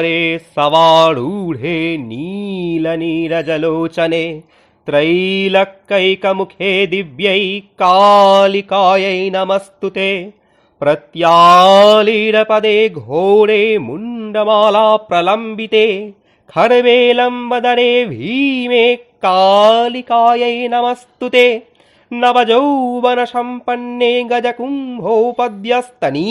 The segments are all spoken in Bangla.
धारे सवारूढे नीलनीरजलोचने त्रैलक्यैकमुखे दिव्यै कालिकायै नमस्तुते। प्रत्यालीनपदे घोरे मुण्डमाला प्रलम्बिते खर्वेलम्बदरे भीमे कालिकायै नमस्तुते। नवयौवनसम्पन्ने गजकुम्भोपद्यस्तनी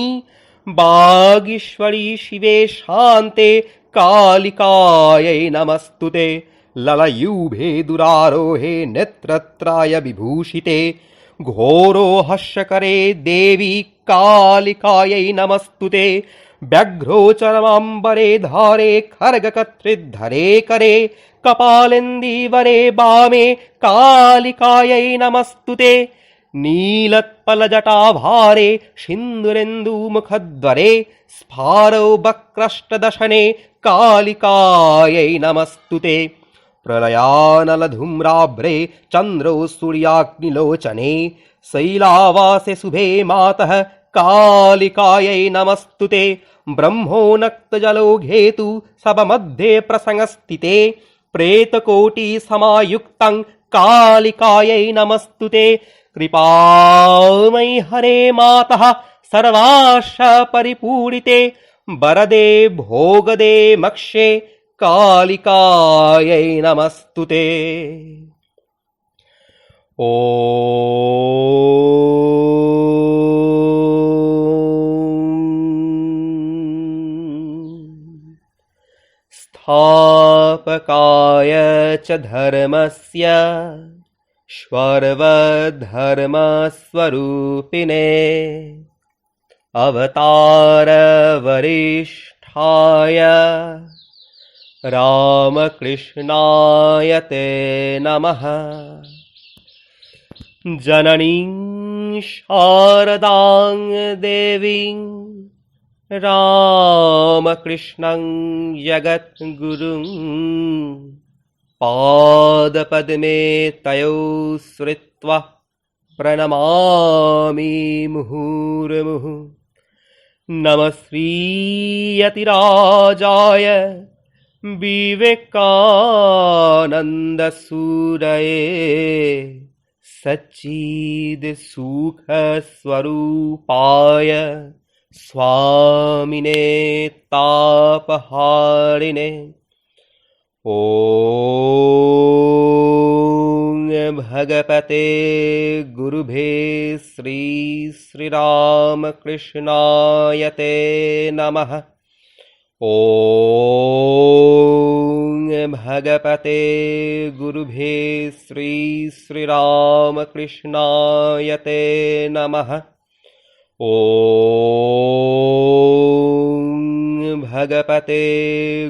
वागीश्वरी शिवे शान्ते कालिकायै नमस्तुते। ललयूभे दुरारोहे नेत्रत्राय विभूषिते घोरो हर्षकरे देवी कालिकायै नमस्तुते। व्याघ्रोचरमाम्बरे धारे खड्गकर्तृधरे करे कपालेन्दीवरे वामे कालिकायै नमस्तुते। नीलोत्पलजटाभारे सिन्दूरेन्दुमुखद्वरे स्फारौ वक्रष्टदशने कालिकायै नमस्तुते। प्रलयानलधूम्राभ्रे चन्द्रौ सूर्याग्निलोचने शैलावासे शुभे मातः कालिकायै नमस्तुते। ब्रह्मोन्नक्तजलो घेतु शवमध्ये प्रसंस्थिते प्रेतकोटिसमायुक्तं कालिकायै नमस्तुते। कृपामयि हरे मातः सर्वाश परिपूरिते वरदे भोगदे मक्षे कालिकायै नमस्तुते। ॐ स्थापकाय च धर्मस्य सर्वधर्मस्वरूपिणे अवतारवरिष्ठाय रामकृष्णाय ते नमः। जननीं शारदां देवीं रामकृष्णं जगद्गुरुं पादपद्मे तयो श्रित्वा प्रणमामि मुहुर्मुहुः। नमः श्रीयतिराजाय विवेकानन्दसूरये सच्चिदसुखस्वरूपाय स्वामिने तापहारिणे। ॐ भगवते गुरुभे श्रीरामकृष्णाय ते नमः। ॐ भगवते गुरुभे श्रीरामकृष्णाय ते नमः। ॐ भगवते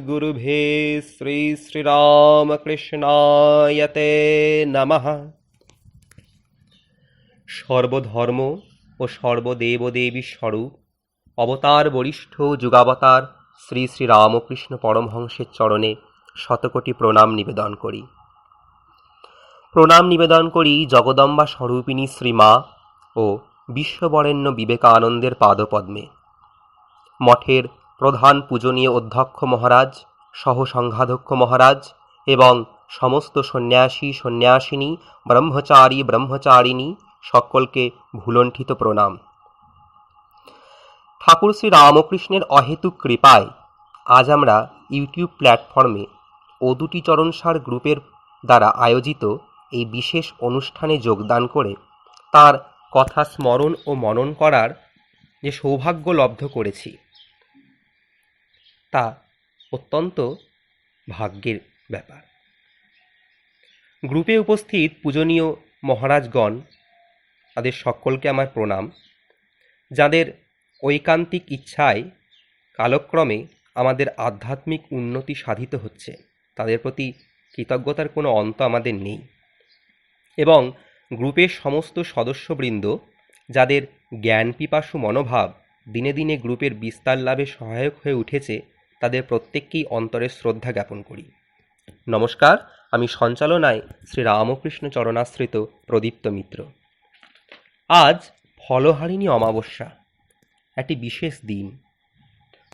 गुरुभे श्रीरामकृष्णाय ते नमः। সর্বধর্ম ও সর্বদেবদেবী স্বরূপ অবতার বরিষ্ঠ যুগাবতার শ্রী শ্রী রামকৃষ্ণ পরমহংসের চরণে শতকোটি প্রণাম নিবেদন করি। প্রণাম নিবেদন করি জগদম্বা স্বরূপিণী শ্রীমা ও বিশ্ববরেণ্য বিবেকানন্দের পাদপদ্মে। মঠের প্রধান পূজনীয় অধ্যক্ষ মহারাজ, সহ সংঘাধ্যক্ষ মহারাজ এবং সমস্ত সন্ন্যাসী সন্ন্যাসিনী, ব্রহ্মচারী ব্রহ্মচারিণী সকলকে ভুলণ্ঠিত প্রণাম। ঠাকুর শ্রী রামকৃষ্ণের অহেতুক কৃপায় আজ আমরা ইউটিউব প্ল্যাটফর্মে ও দুটি চরণসার গ্রুপের দ্বারা আয়োজিত এই বিশেষ অনুষ্ঠানে যোগদান করে তার কথা স্মরণ ও মনন করার যে সৌভাগ্য লব্ধ করেছি তা অত্যন্ত ভাগ্যের ব্যাপার। গ্রুপে উপস্থিত পূজনীয় মহারাজগণ, তাদের সকলকে আমার প্রণাম। যাদের ঐকান্তিক ইচ্ছায় কালক্রমে আমাদের আধ্যাত্মিক উন্নতি সাধিত হচ্ছে, তাদের প্রতি কৃতজ্ঞতার কোনো অন্ত আমাদের নেই। এবং গ্রুপের সমস্ত সদস্যবৃন্দ যাদের জ্ঞান পিপাসু মনোভাব দিনে দিনে গ্রুপের বিস্তার লাভে সহায়ক হয়ে উঠেছে, তাদের প্রত্যেককেই অন্তরে শ্রদ্ধা জ্ঞাপন করি। নমস্কার, আমি সঞ্চালনায় শ্রী রামকৃষ্ণ চরণাশ্রিত প্রদীপ্ত মিত্র। আজ ফলহারিণী অমাবস্যা, একটি বিশেষ দিন।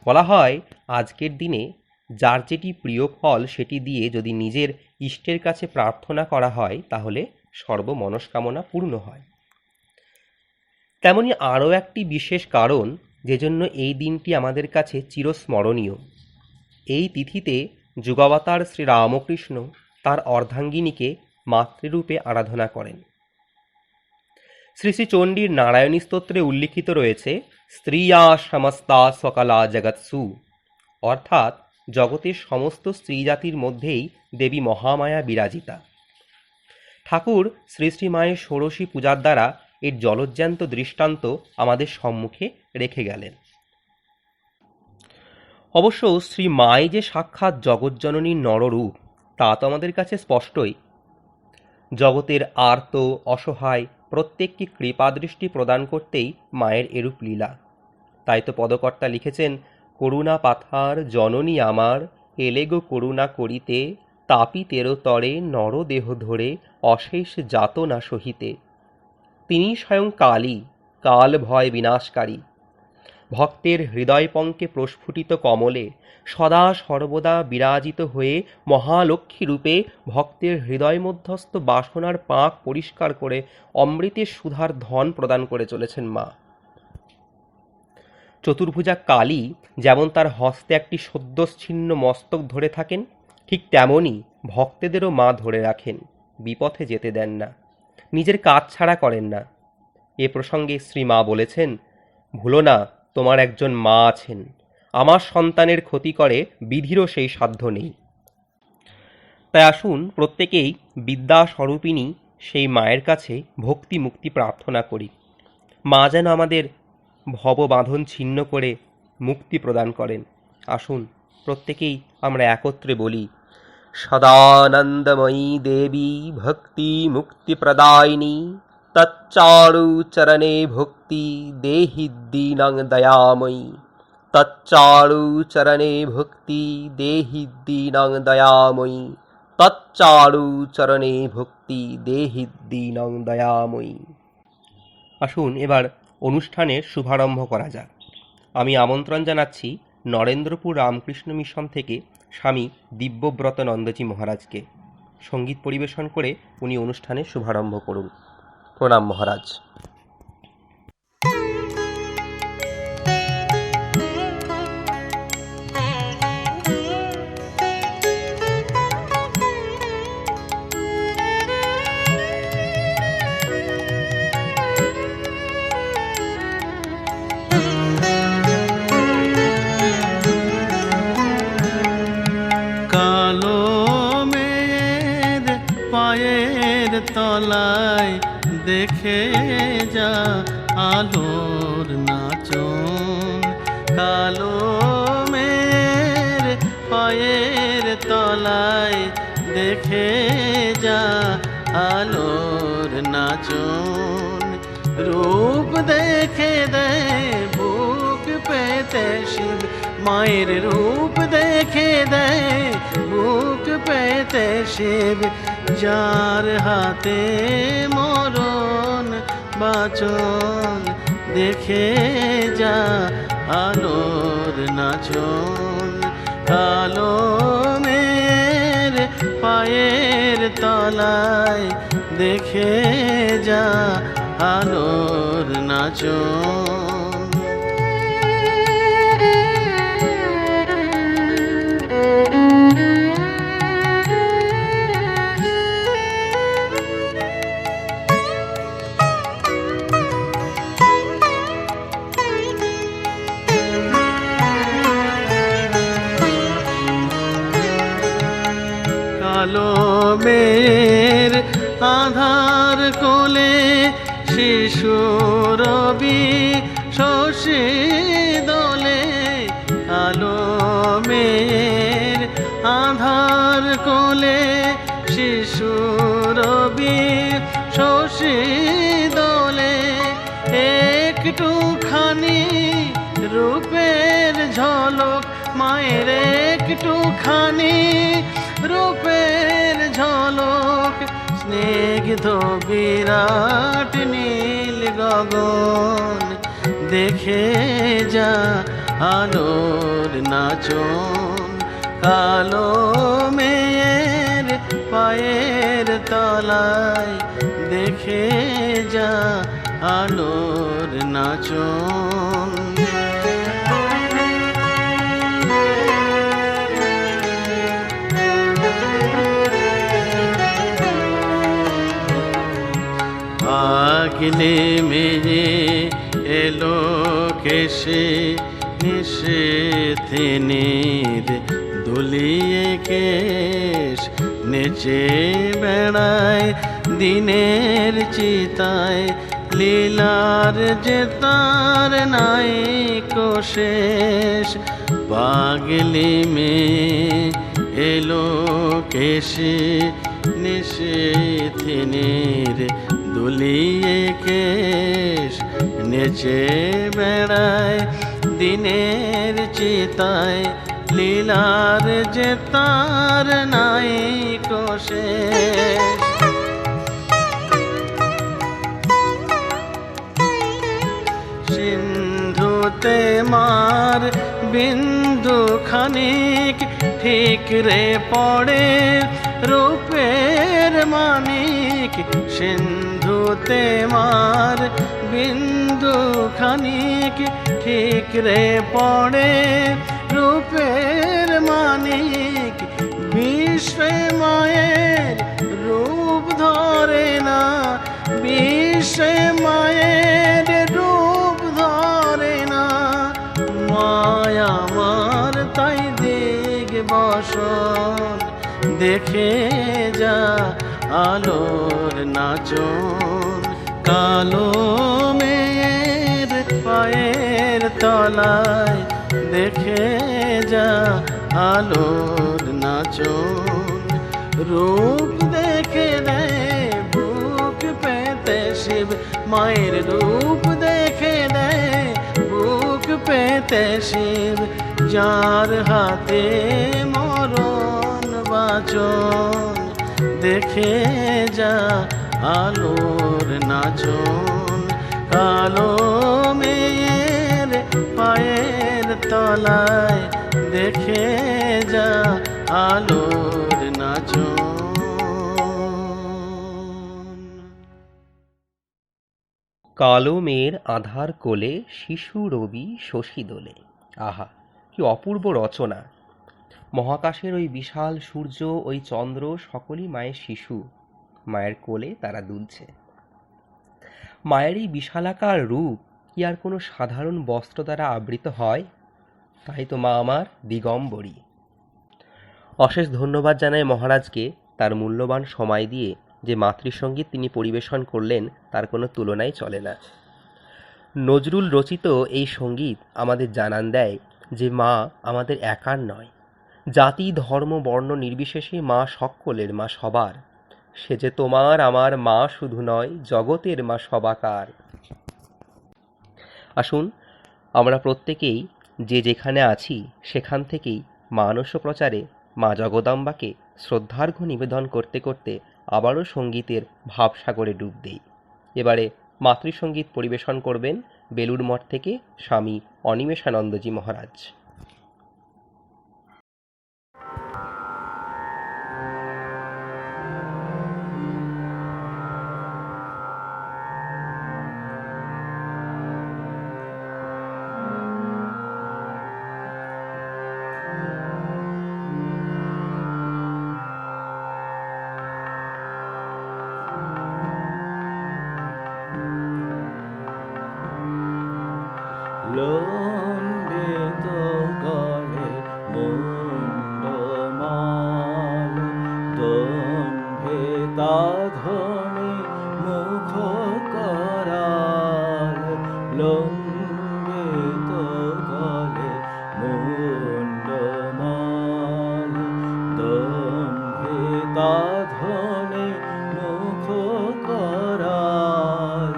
বলা হয় আজকের দিনে যার যেটি প্রিয় ফল সেটি দিয়ে যদি নিজের ইষ্টের কাছে প্রার্থনা করা হয় তাহলে সর্বমনস্কামনা পূর্ণ হয়। তেমনি আরও একটি বিশেষ কারণ যেজন্য এই দিনটি আমাদের কাছে চিরস্মরণীয়। এই তিথিতে যুগাবতার শ্রীরামকৃষ্ণ তাঁর অর্ধাঙ্গিনীকে মাতৃরূপে আরাধনা করেন। শ্রী শ্রী চণ্ডীর নারায়ণী স্তোত্রে উল্লিখিত রয়েছে স্ত্রিয়া সমস্তা সকলা জগৎসু, অর্থাৎ জগতের সমস্ত স্ত্রী জাতির মধ্যেই দেবী মহামায়া বিরাজিতা। ঠাকুর শ্রী শ্রী মায়ের ষোড়শী পূজার দ্বারা এর জলজ্যান্ত দৃষ্টান্ত আমাদের সম্মুখে রেখে গেলেন। অবশ্য শ্রী মাই যে সাক্ষাৎ জগজ্জননীর নররূপ তা তো আমাদের কাছে স্পষ্টই। জগতের আর্ত অসহায় প্রত্যেককে কৃপাদৃষ্টি প্রদান করতেই মায়ের এরূপ লীলা। তাই তো পদকর্তা লিখেছেন, করুণা পাথার জননী আমার, এলে গো করুণা করিতে, তাপি তেরো তরে নরদেহ ধরে অশেষ যাতনা সহিতে। তিনি স্বয়ং কালী, কাল ভয় বিনাশকারী। ভক্তের হৃদয়পঙ্কে প্রস্ফুটিত কমলে সদা সর্বদা বিরাজিত হয়ে মহালক্ষ্মী রূপে ভক্তের হৃদয় মধ্যস্থ বাসনার পাক পরিষ্কার করে অমৃতের সুধার ধন প্রদান করে চলেছেন মা। চতুর্ভুজা কালী যেমন তার হস্তে একটি সদ্যচ্ছিন্ন মস্তক ধরে থাকেন, ঠিক তেমনই ভক্তেদেরও মা ধরে রাখেন, বিপথে যেতে দেন না, নিজের কাজ ছাড়া করেন না। এ প্রসঙ্গে শ্রী মা বলেছেন, ভুলো না তোমার একজন মা আছেন, আমার সন্তানের ক্ষতি করে বিধিরও সেই সাধ্য নেই। তাই আসুন প্রত্যেকেই বিদ্যাস্বরূপিণী সেই মায়ের কাছে ভক্তি মুক্তি প্রার্থনা করি। মা যেন আমাদের ভববাঁধন ছিন্ন করে মুক্তি প্রদান করেন। আসুন প্রত্যেকেই আমরা একত্রে বলি, সদানন্দময়ী দেবী ভক্তি মুক্তি প্রদায়িনী, তচ্চারু চরণে ভক্তি দেহি দীনং দয়াময়ী, তচ্চারু চরণে ভক্তি দেহি দীনং দয়াময়ী, তচ্চারু চরণে ভক্তি দেহি দীনং দয়াময়ী। আসুন এবার অনুষ্ঠানের শুভারম্ভ করা যাক। আমি আমন্ত্রণ জানাচ্ছি নরেন্দ্রপুর রামকৃষ্ণ মিশন থেকে স্বামী দিব্যব্রতানন্দজি মহারাজকে। সঙ্গীত পরিবেশন করে উনি অনুষ্ঠানের শুভারম্ভ করুন। প্রণাম মহারাজ। পায়ের তলায় দেখে যা আলোর নাচন, কালো মেয়ের পায়ের তলায় দেখে যা আলোর নাচন। রূপ দেখে দে বুক পেতে শিব, মায়ের রূপ দেখে দে বুক পেতে শিব, যার হাতে মরণ বাচন দেখে যা আলোর নাচন। কালো মেয়ের পায়ের তলায় দেখে যা আলোর নাচন। কালো মেয়ের আধার কোলে শিশু রবি শশী দোলে, কালো মেয়ের আধার কোলে শিশু রবি শশী দোলে। একটুখানি রূপের ঝলক মায়ের, একটুখানি রূপের ঝলক, স্নিগ্ধ বিরাট নীল গগন দেখে যা আলোর নাচন। কালো মেয়ের পায়ের তলায় দেখে যা আলোর নাচন। আগলে মেয়ে এলো কেশে নিষেধেনের দুলিয়ে কেশ নেচে বেড়ায় দিনের চিতায় লীলার যে তার নাই কোশেষ। পাগলি মেয়ে এলো কেশে নিষেধেনের দুলিয়ে কেশ নেচে বেড়ায় দিনের চিতায় লীলার যে তার নাই কোশেষ। সিন্ধুতে মার বিন্দু খানিক ঠিক রে পড়ে রূপের মানিক। সিন্ধুতে মার বিন্দু খানিক ঠিক রে পড়ে রূপের মানিক। বিশ্বে মায়ের রূপ ধরে না, বিশ্বে মায়ের রূপ ধরে না। মায়া আমার তাই দিগ বসন দেখে যা আলোর নাচন। কালো মেয়ের পায়ের তলায় দেখে যা আলোর নাচন। রূপ দেখে দেয় বুক পেতে শিব, মায়ের রূপ দেখে দেয় বুক পেতে শিব। যার হাতে মরণ বাচন দেখে যা আলোর নাচন। কালো মেয়ের পায়ের তলায় দেখে যা আলোর নাচন। কালো মেয়ের আধার কোলে শিশু রবি শশী দোলে। আহা, কি অপূর্ব রচনা! মহাকাশের ওই বিশাল সূর্য, ওই চন্দ্র সকলই মায়ের শিশু, মায়ের কোলে তারা দুলছে। মায়ের এই বিশালাকার রূপ কি আর কোনো সাধারণ বস্ত্র দ্বারা আবৃত হয়? তাই তো মা আমার দিগম্বরী। অশেষ ধন্যবাদ জানাই মহারাজকে, তার মূল্যবান সময় দিয়ে যে মাতৃসঙ্গীত তিনি পরিবেশন করলেন তার কোনো তুলনাই চলে না। নজরুল রচিত এই সঙ্গীত আমাদের জানান দেয় যে মা আমাদের একার নয়, জাতি ধর্ম বর্ণ নির্বিশেষে মা সকলের, মা সবার। সে যে তোমার আমার মা শুধু নয়, জগতের মা সবাকার। আসুন আমরা প্রত্যেকেই যে যেখানে আছি সেখান থেকেই মানস প্রচারে মা জগদম্বাকে শ্রদ্ধার্ঘ্য নিবেদন করতে করতে আবারও সঙ্গীতের ভাবসাগরে ডুব দেই। এবারে মাতৃসঙ্গীত পরিবেশন করবেন বেলুড় মঠ থেকে স্বামী অনিমেষানন্দজি মহারাজ। লম্বিত গলে মুন্ডমাল, দম্ভিতা ধ্বনি মুখ করাল। লম্বিত গলে মুন্ডমাল, দম্ভিতা ধ্বনি মুখ করাল।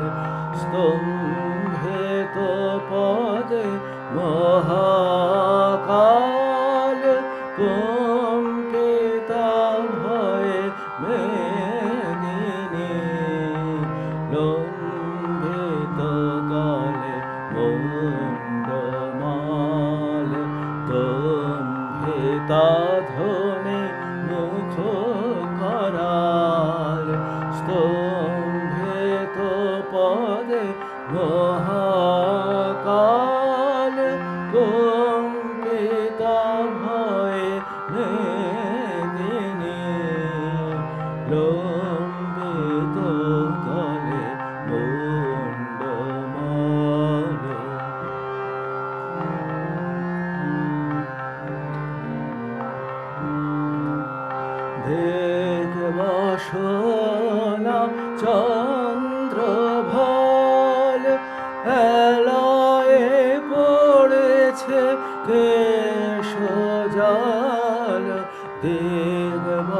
স্তম্ভিত পদে মহাকাল, কম্পিতা ভয়ে মেদিনী। লম্বিত গলে মুন্ডমাল, দম্ভিতা ধনে মুখ করাল স্তম্ভিত পদে মহাকাল কম্পিতা ভয়ে মেদিনী লম্বিত গলে মুন্ডমাল দেখবাসনা চন্দ্রভাল এলায়ে পড়েছে কেশজাল দেখবাসনা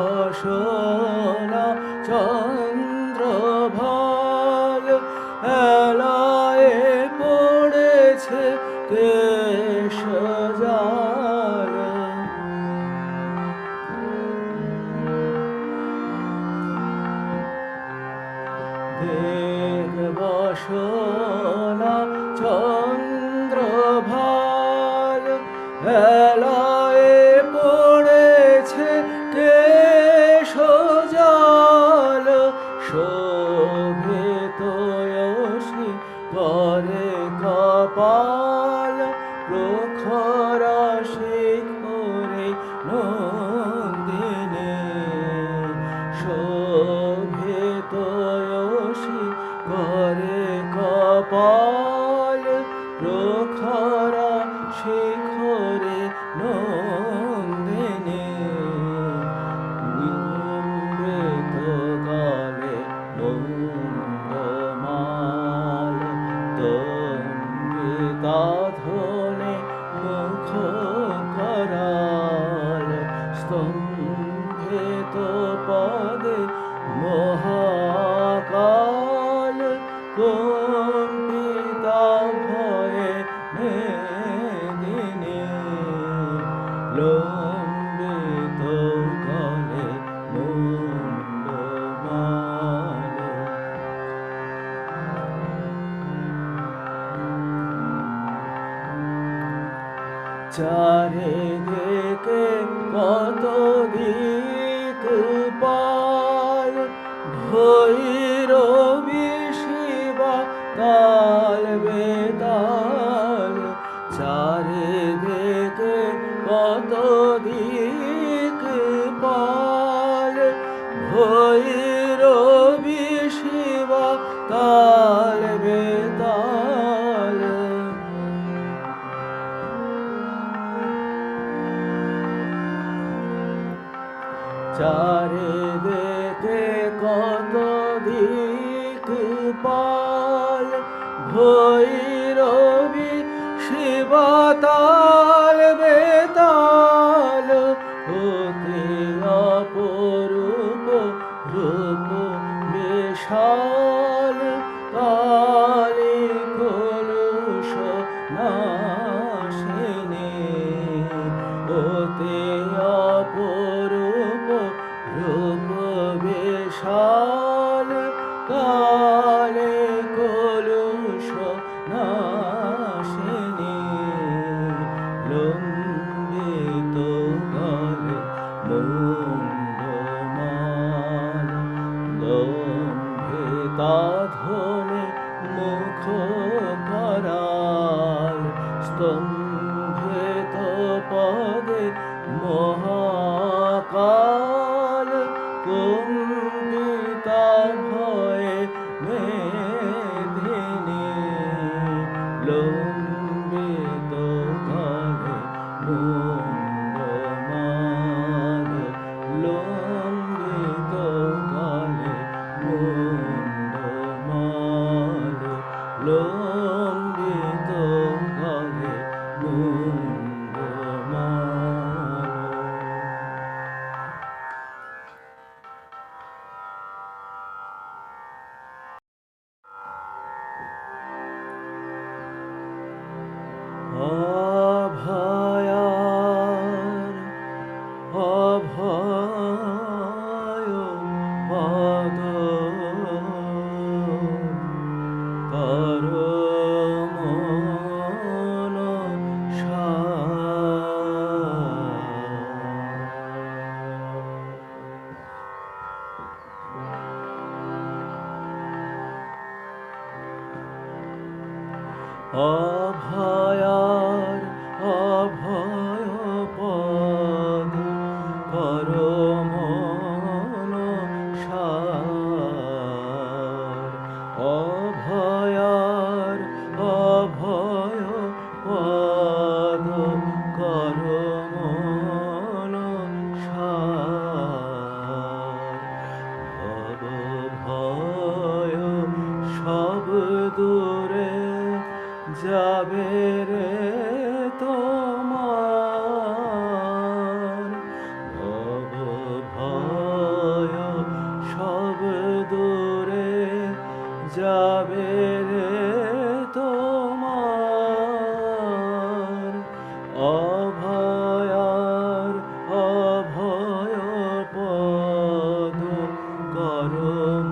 চন্দ্রভাল এলায়ে পড়েছে কেশজাল দেখবাসনা চন্দ্রভাল এলায়ে পড়েছে কেশজাল শোভিত যশি করে কপাল প্রখরা শিখরে নন্দিনী শোভিত যশি করে কপাল প্রখরা শিখরে নন্দিনী নিম্বিত গালে মুন্ডমাল তম্বিতা ধনে মুখ করাল স্তম্ভিত পদে মহাকাল কম্পিতা ভয়ে মেদিনী লম্বিত গলে মুন্ডমাল চারিদিকে কত দিক পাল ভৈরবী শিবা তাল বেতাল চারিদিকে কত দিক পাল ভৈরবী শিবা তাল বেতাল চারিদিকে কত দিক পাল ভৈরবী শিবা তাল বেতাল অতি অপরূপ রূপ বিশাল কালী কলুষ নাশিনী অতি অপরূপ রূপ বিশাল কালে কলুষ নাশিনী লম্বিত গলে মুন্ডমাল লম্বিতা ধনে মুখ করাল স্তম্ভিত পদে মহাকাল কম্পিতা ভয়ে মেদিনী লম্বিত গলে মুন্ডমাল লম্বিত গলে মুন্ডমাল লম্বিত গলে মুন্ডমাল অভয়ার অভয় পদ পরম সার অভয়ার অভয় পদ করম সার ভব ভয় সব দূরে যাবে রে তোমার ভব ভয় সব দূরে যাবে রে তোমার অভয়ার অভয় পদ করম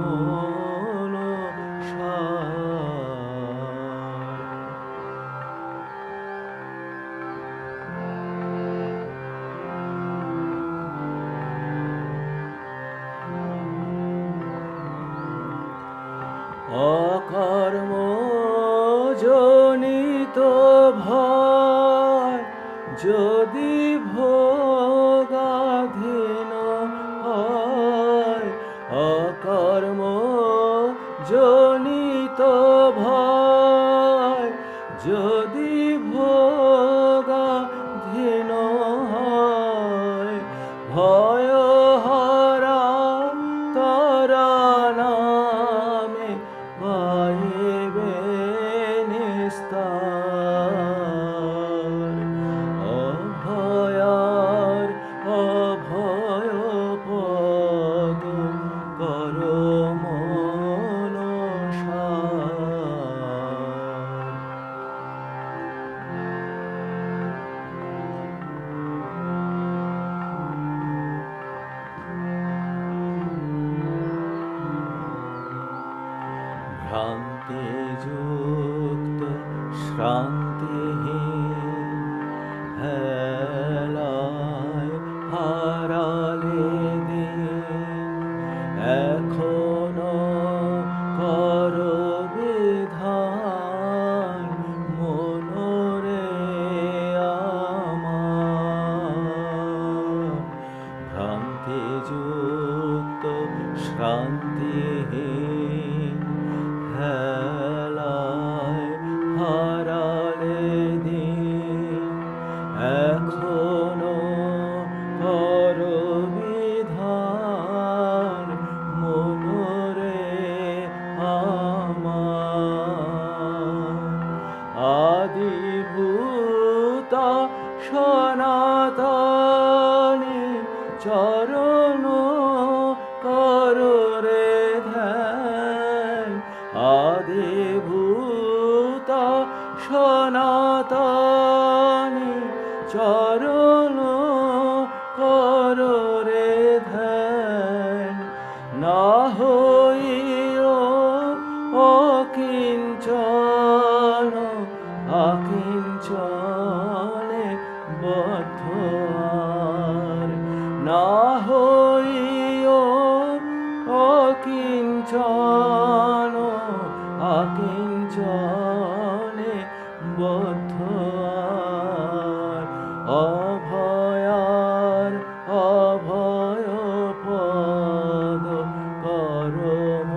অকর্ম জনিত ভয় যদি ভোগাধীন হয় অকর্ম জনিত ভয় যদি ভোগাধীন হয় ভয় হরা তারা নামে পাইবে নিস্তার অভয়ার অভয় পদ করম সার ভ্রান্তি যুক্ত শ্রান্তিহীন হেলায় হারালে দিন এখনো কর বিধান মনরে আমার ভ্রান্তি যুক্ত শ্রান্তিহীন হেলায় হারালে দিন এখনো কর বিধান মনরে আমার আদিভূতা সনাতনী চরণ কররে ধ্যান আদিভূতা সনাতনী চরণ কররে ধ্যান না হইও অকিঞ্চন আকিঞ্চনে বদ্ধ আর না হইও অকিঞ্চন আকিঞ্চনে বদ্ধ আর অভয়ার অভয় পদ করম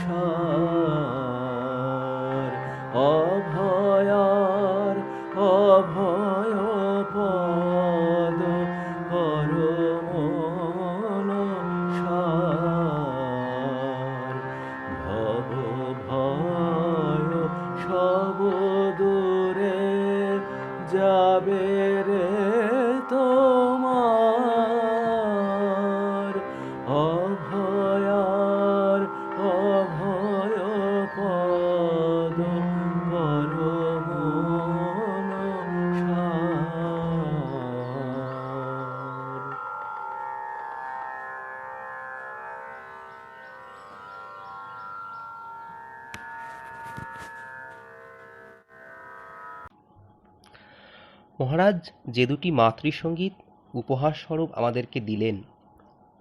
সার অভয়ার অভয় পদ করম সার ভব ভয় সব দূরে যাবে রে তোমার অভয়ার অভয় পদ করম সার মহারাজ যে দুটি মাতৃসঙ্গীত উপহারস্বরূপ আমাদেরকে দিলেন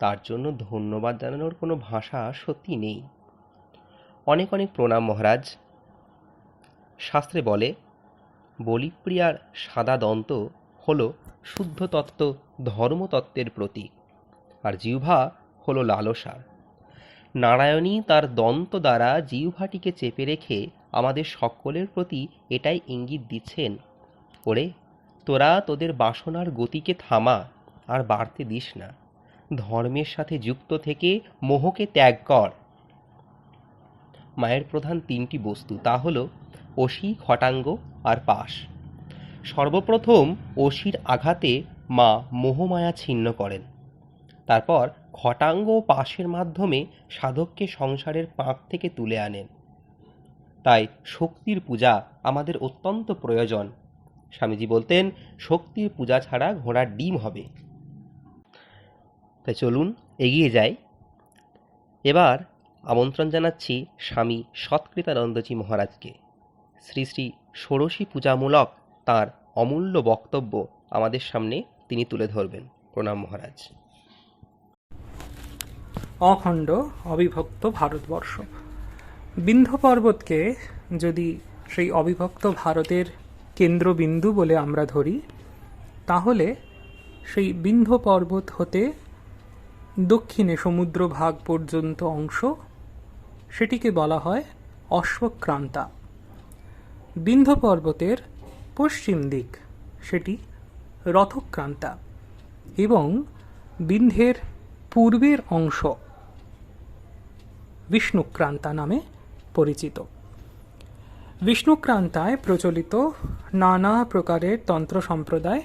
তার জন্য ধন্যবাদ জানানোর কোনো ভাষা সত্যি নেই। অনেক অনেক প্রণাম মহারাজ। শাস্ত্রে বলে বলিপ্রিয়ার সাদা দন্ত হল শুদ্ধ তত্ত্ব ধর্মতত্ত্বের প্রতীক, আর জিহ্বা হল লালসার। নারায়ণী তার দন্ত দ্বারা জিহ্বাটিকে চেপে রেখে আমাদের সকলের প্রতি এটাই ইঙ্গিত দিচ্ছেন, ওরে তোরা তোদের বাসনার গতিকে থামা, আর বাড়তে দিস না। ধর্মের সাথে যুক্ত থেকে মোহকে ত্যাগ কর। মায়ের প্রধান তিনটি বস্তু, তা হল অসি, খটাঙ্গ আর পাশ। সর্বপ্রথম অসির আঘাতে মা মোহমায়া ছিন্ন করেন, তারপর খটাঙ্গ ও পাশের মাধ্যমে সাধককে সংসারের পাঁক থেকে তুলে আনেন। তাই শক্তির পূজা আমাদের অত্যন্ত প্রয়োজন। স্বামীজি বলতেন, শক্তির পূজা ছাড়া ঘোড়ার ডিম হবে। তাই চলুন এগিয়ে যাই। এবার আমন্ত্রণ জানাচ্ছি স্বামী সৎকৃতানন্দজি মহারাজকে। শ্রী শ্রী ষোড়শী পূজামূলক তাঁর অমূল্য বক্তব্য আমাদের সামনে তিনি তুলে ধরবেন। প্রণাম মহারাজ। অখণ্ড অবিভক্ত ভারতবর্ষ। বিন্ধ্য পর্বতকে যদি সেই অবিভক্ত ভারতের কেন্দ্রবিন্দু বলে আমরা ধরি, তাহলে সেই বিন্ধ্য পর্বত হতে দক্ষিণে সমুদ্র ভাগ পর্যন্ত অংশ, সেটিকে বলা হয় অশ্বক্রান্তা। বিন্ধ্য পর্বতের পশ্চিম দিক, সেটি রথক্রান্তা, এবং বিন্ধ্যের পূর্বের অংশ বিষ্ণুক্রান্তা নামে পরিচিত। বিষ্ণুক্রান্তায় প্রচলিত নানা প্রকারের তন্ত্র সম্প্রদায়,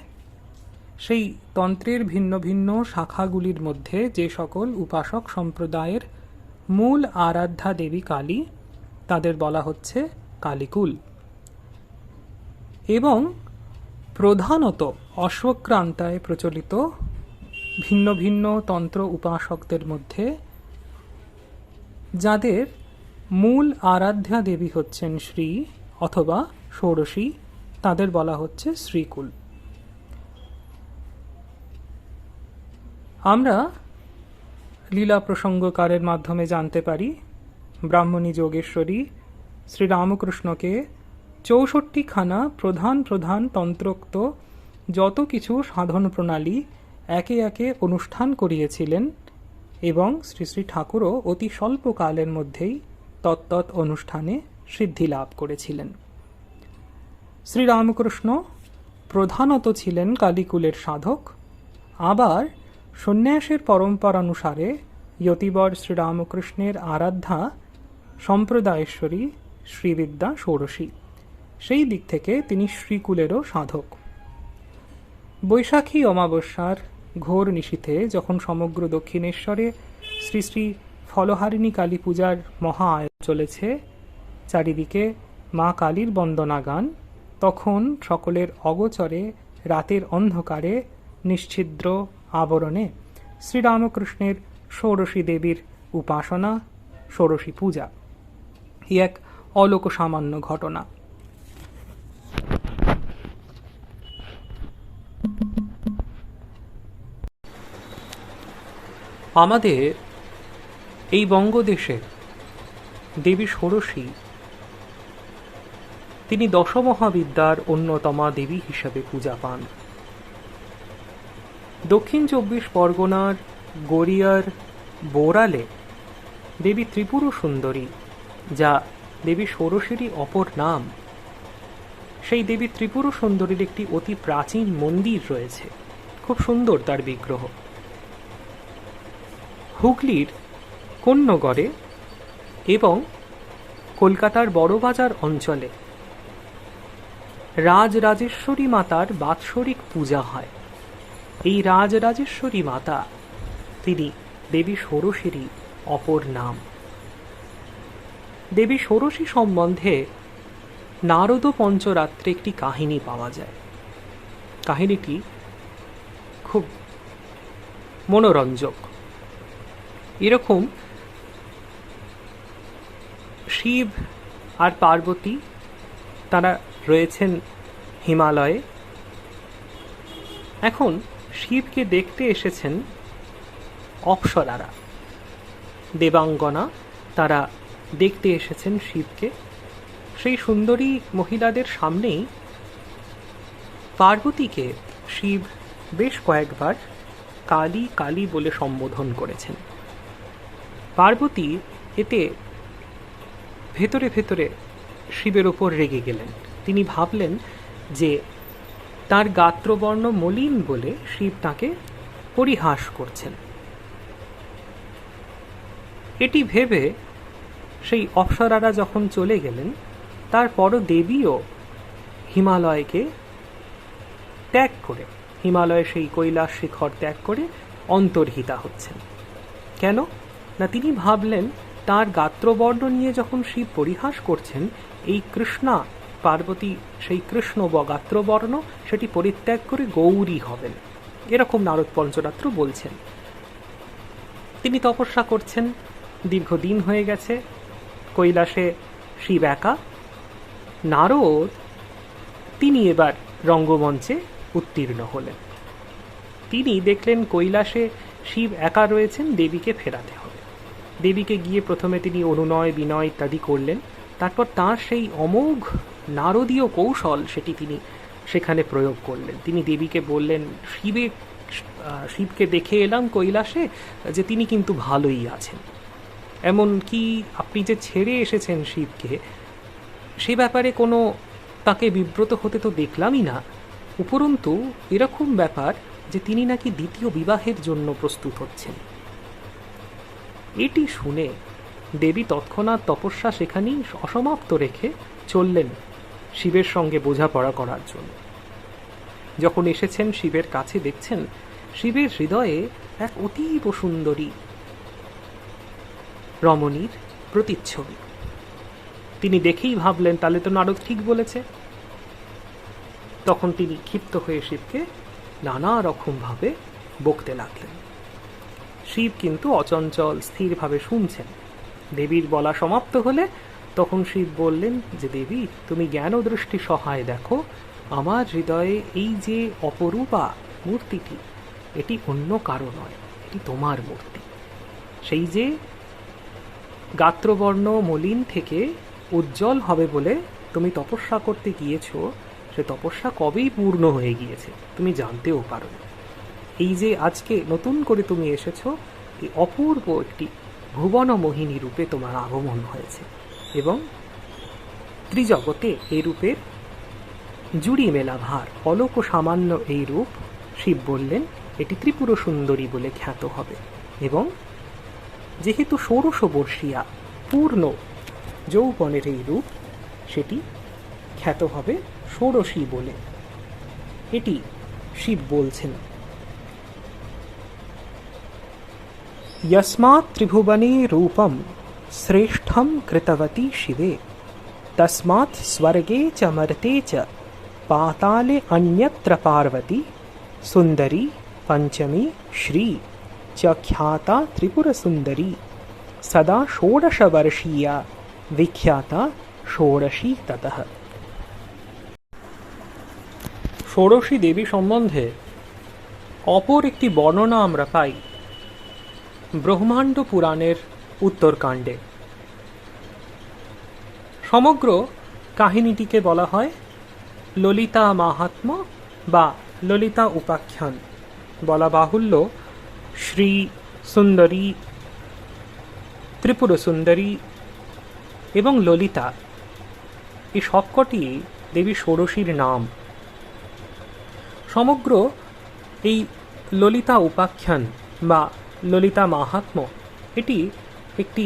সেই তন্ত্রের ভিন্ন ভিন্ন শাখাগুলির মধ্যে যে সকল উপাসক সম্প্রদায়ের মূল আরাধ্যা দেবী কালী, তাদের বলা হচ্ছে কালীকুল। এবং প্রধানত অশ্বক্রান্তায় প্রচলিত ভিন্ন ভিন্ন তন্ত্র উপাসকদের মধ্যে যাদের মূল আরাধ্যা দেবী হচ্ছেন শ্রী অথবা ষোড়শী, তাদের বলা হচ্ছে শ্রীকুল। আমরা লীলা প্রসঙ্গকারের মাধ্যমে জানতে পারি ব্রাহ্মণী যোগেশ্বরী শ্রীরামকৃষ্ণকে ৬৪খানা প্রধান প্রধান তন্ত্রোক্ত যত কিছু সাধন প্রণালী একে একে অনুষ্ঠান করিয়েছিলেন, এবং শ্রী শ্রী ঠাকুরও অতি স্বল্প কালের মধ্যেই তত্তৎ অনুষ্ঠানে সিদ্ধি লাভ করেছিলেন। শ্রীরামকৃষ্ণ প্রধানত ছিলেন কালীকুলের সাধক, আবার সন্ন্যাসের পরম্পরানুসারে যতিবর শ্রীরামকৃষ্ণের আরাধ্যা সম্প্রদায়েশ্বরী শ্রীবিদ্যা ষোড়শী, সেই দিক থেকে তিনি শ্রীকুলেরও সাধক। বৈশাখী অমাবস্যার ঘোর নিশীথে যখন সমগ্র দক্ষিণেশ্বরে শ্রী শ্রী ফলহারিণী কালী পূজার মহা আয়োজন চলেছে, চারিদিকে মা কালীর বন্দনা গান, তখন সকলের অগোচরে রাতের অন্ধকারে নিশ্ছিদ্র আবরণে শ্রীরামকৃষ্ণের ষোড়শী দেবীর উপাসনা, ষোড়শী পূজা, এই এক অলোক সামান্য ঘটনা। আমাদের এই বঙ্গদেশে দেবী ষোড়শী, তিনি দশমহাবিদ্যার অন্যতমা দেবী হিসেবে পূজা পান। দক্ষিণ ২৪ পরগনার গড়িয়ার বোরালে দেবী ত্রিপুর সুন্দরী, যা দেবী ষোড়শীরই অপর নাম, সেই দেবী ত্রিপুর সুন্দরীর একটি অতি প্রাচীন মন্দির রয়েছে, খুব সুন্দর তার বিগ্রহ। হুগলির কোন্নগরে এবং কলকাতার বড়বাজার অঞ্চলে রাজরাজেশ্বরী মাতার বাৎসরিক পূজা হয়। এই রাজরাজেশ্বরী মাতা, তিনি দেবী ষোড়শীরই অপর নাম। দেবী ষোড়শী সম্বন্ধে নারদ পঞ্চরাত্রে একটি কাহিনী পাওয়া যায়। কাহিনীটি খুব মনোরঞ্জক। এরকম শিব আর পার্বতী, তারা রয়েছেন হিমালয়ে। এখন শিবকে দেখতে এসেছেন অপ্সরারা, দেবাঙ্গনা, তারা দেখতে এসেছেন শিবকে। সেই সুন্দরী মহিলাদের সামনেই পার্বতীকে শিব বেশ কয়েকবার কালী কালী বলে সম্বোধন করেছেন। পার্বতী এতে ভেতরে ভেতরে শিবের ওপর রেগে গেলেন। তিনি ভাবলেন যে তার গাত্রবর্ণ মলিন বলে শিব তাকে পরিহাস করছেন। এটি ভেবে সেই অপ্সরারা যখন চলে গেলেন, তারপরও দেবীও হিমালয়কে ত্যাগ করে, হিমালয়ে সেই কৈলাস শিখর ত্যাগ করে অন্তর্হিতা হচ্ছেন। কেন না, তিনি ভাবলেন তার গাত্রবর্ণ নিয়ে যখন শিব পরিহাস করছেন, এই কৃষ্ণা পার্বতী সেই কৃষ্ণ গাত্রবর্ণ সেটি পরিত্যাগ করে গৌরী হবেন, এরকম নারদ পঞ্চরাত্র বলছেন। তিনি তপস্যা করছেন, দীর্ঘদিন হয়ে গেছে, কৈলাসে শিব একা। নারদ তিনি এবার রঙ্গমঞ্চে উত্তীর্ণ হলেন। তিনি দেখলেন কৈলাসে শিব একা রয়েছেন, দেবীকে ফেরাতে হবে। দেবীকে গিয়ে প্রথমে তিনি অনুনয় বিনয় ইত্যাদি করলেন, তারপর তার সেই অমোঘ নারদীয় কৌশল সেটি তিনি সেখানে প্রয়োগ করলেন। তিনি দেবীকে বললেন, শিবকে দেখে এলাম কৈলাসে যে তিনি কিন্তু ভালোই আছেন, এমন কি আপনি যে ছেড়ে এসেছেন শিবকে, সে ব্যাপারে কোনো তাকে বিব্রত হতে তো দেখলামই না। উপরন্তু এরকম ব্যাপার যে তিনি নাকি দ্বিতীয় বিবাহের জন্য প্রস্তুত হচ্ছেন। এটি শুনে দেবী তৎক্ষণাৎ তপস্যা সেখানেই অসমাপ্ত রেখে চললেন শিবের সঙ্গে বোঝাপড়া করার জন্য। যখন এসেছেন শিবের কাছে, দেখছেন শিবের হৃদয়ে এক অতীব সুন্দরী রমণীর প্রতিচ্ছবি। তিনি দেখেই ভাবলেন তাহলে তো নারদ ঠিক বলেছে। তখন তিনি ক্ষিপ্ত হয়ে শিবকে নানা রকমভাবে বকতে লাগলেন। শিব কিন্তু অচঞ্চল স্থিরভাবে শুনছেন। দেবীর বলা সমাপ্ত হলে তখন শিব বললেন যে, দেবী তুমি জ্ঞান ও দৃষ্টি সহায় দেখো, আমার হৃদয়ে এই যে অপরূপা মূর্তিটি, এটি অন্য কারো নয়, এটি তোমার মূর্তি। সেই যে গাত্রবর্ণ মলিন থেকে উজ্জ্বল হবে বলে তুমি তপস্যা করতে গিয়েছ, সে তপস্যা কবেই পূর্ণ হয়ে গিয়েছে, তুমি জানতেও পারো। এই যে আজকে নতুন করে তুমি এসেছো, এই অপূর্ব একটি ভুবন মোহিনী রূপে তোমার আগমন হয়েছে এবং ত্রিজগতে এই রূপের জুড়ি মেলা ভার। অলোক সামান্য এই রূপ, শিব বললেন, এটি ত্রিপুর সুন্দরী বলে খ্যাত হবে এবং যেহেতু ষোড়শ বর্ষিয়া পূর্ণ যৌবনের এই রূপ, সেটি খ্যাত হবে ষোড়শী বলে। এটি শিব বলছেন। यस्मात् त्रिभुवने रूपं श्रेष्ठं कृतवती शिवे, तस्मात् स्वर्गे च मर्ते च पाताले अन्यत्र पार्वती, सुन्दरी पंचमी श्री च ख्याता त्रिपुरसुन्दरी, सदा षोडशवर्षीया विख्याता षोडशी ततः। ষোড়শী দেবী সম্বন্ধে অপর একটি বর্ণনা আমরা পাই ব্রহ্মাণ্ড পুরাণের উত্তরকাণ্ডে। সমগ্র কাহিনীটিকে বলা হয় ললিতা মাহাত্ম্য বা ললিতা উপাখ্যান। বলা বাহুল্য, শ্রী সুন্দরী, ত্রিপুর সুন্দরী এবং ললিতা এই সবকটি দেবী ষোড়শীর নাম। সমগ্র এই ললিতা উপাখ্যান বা ললিতা মাহাত্ম্য এটি একটি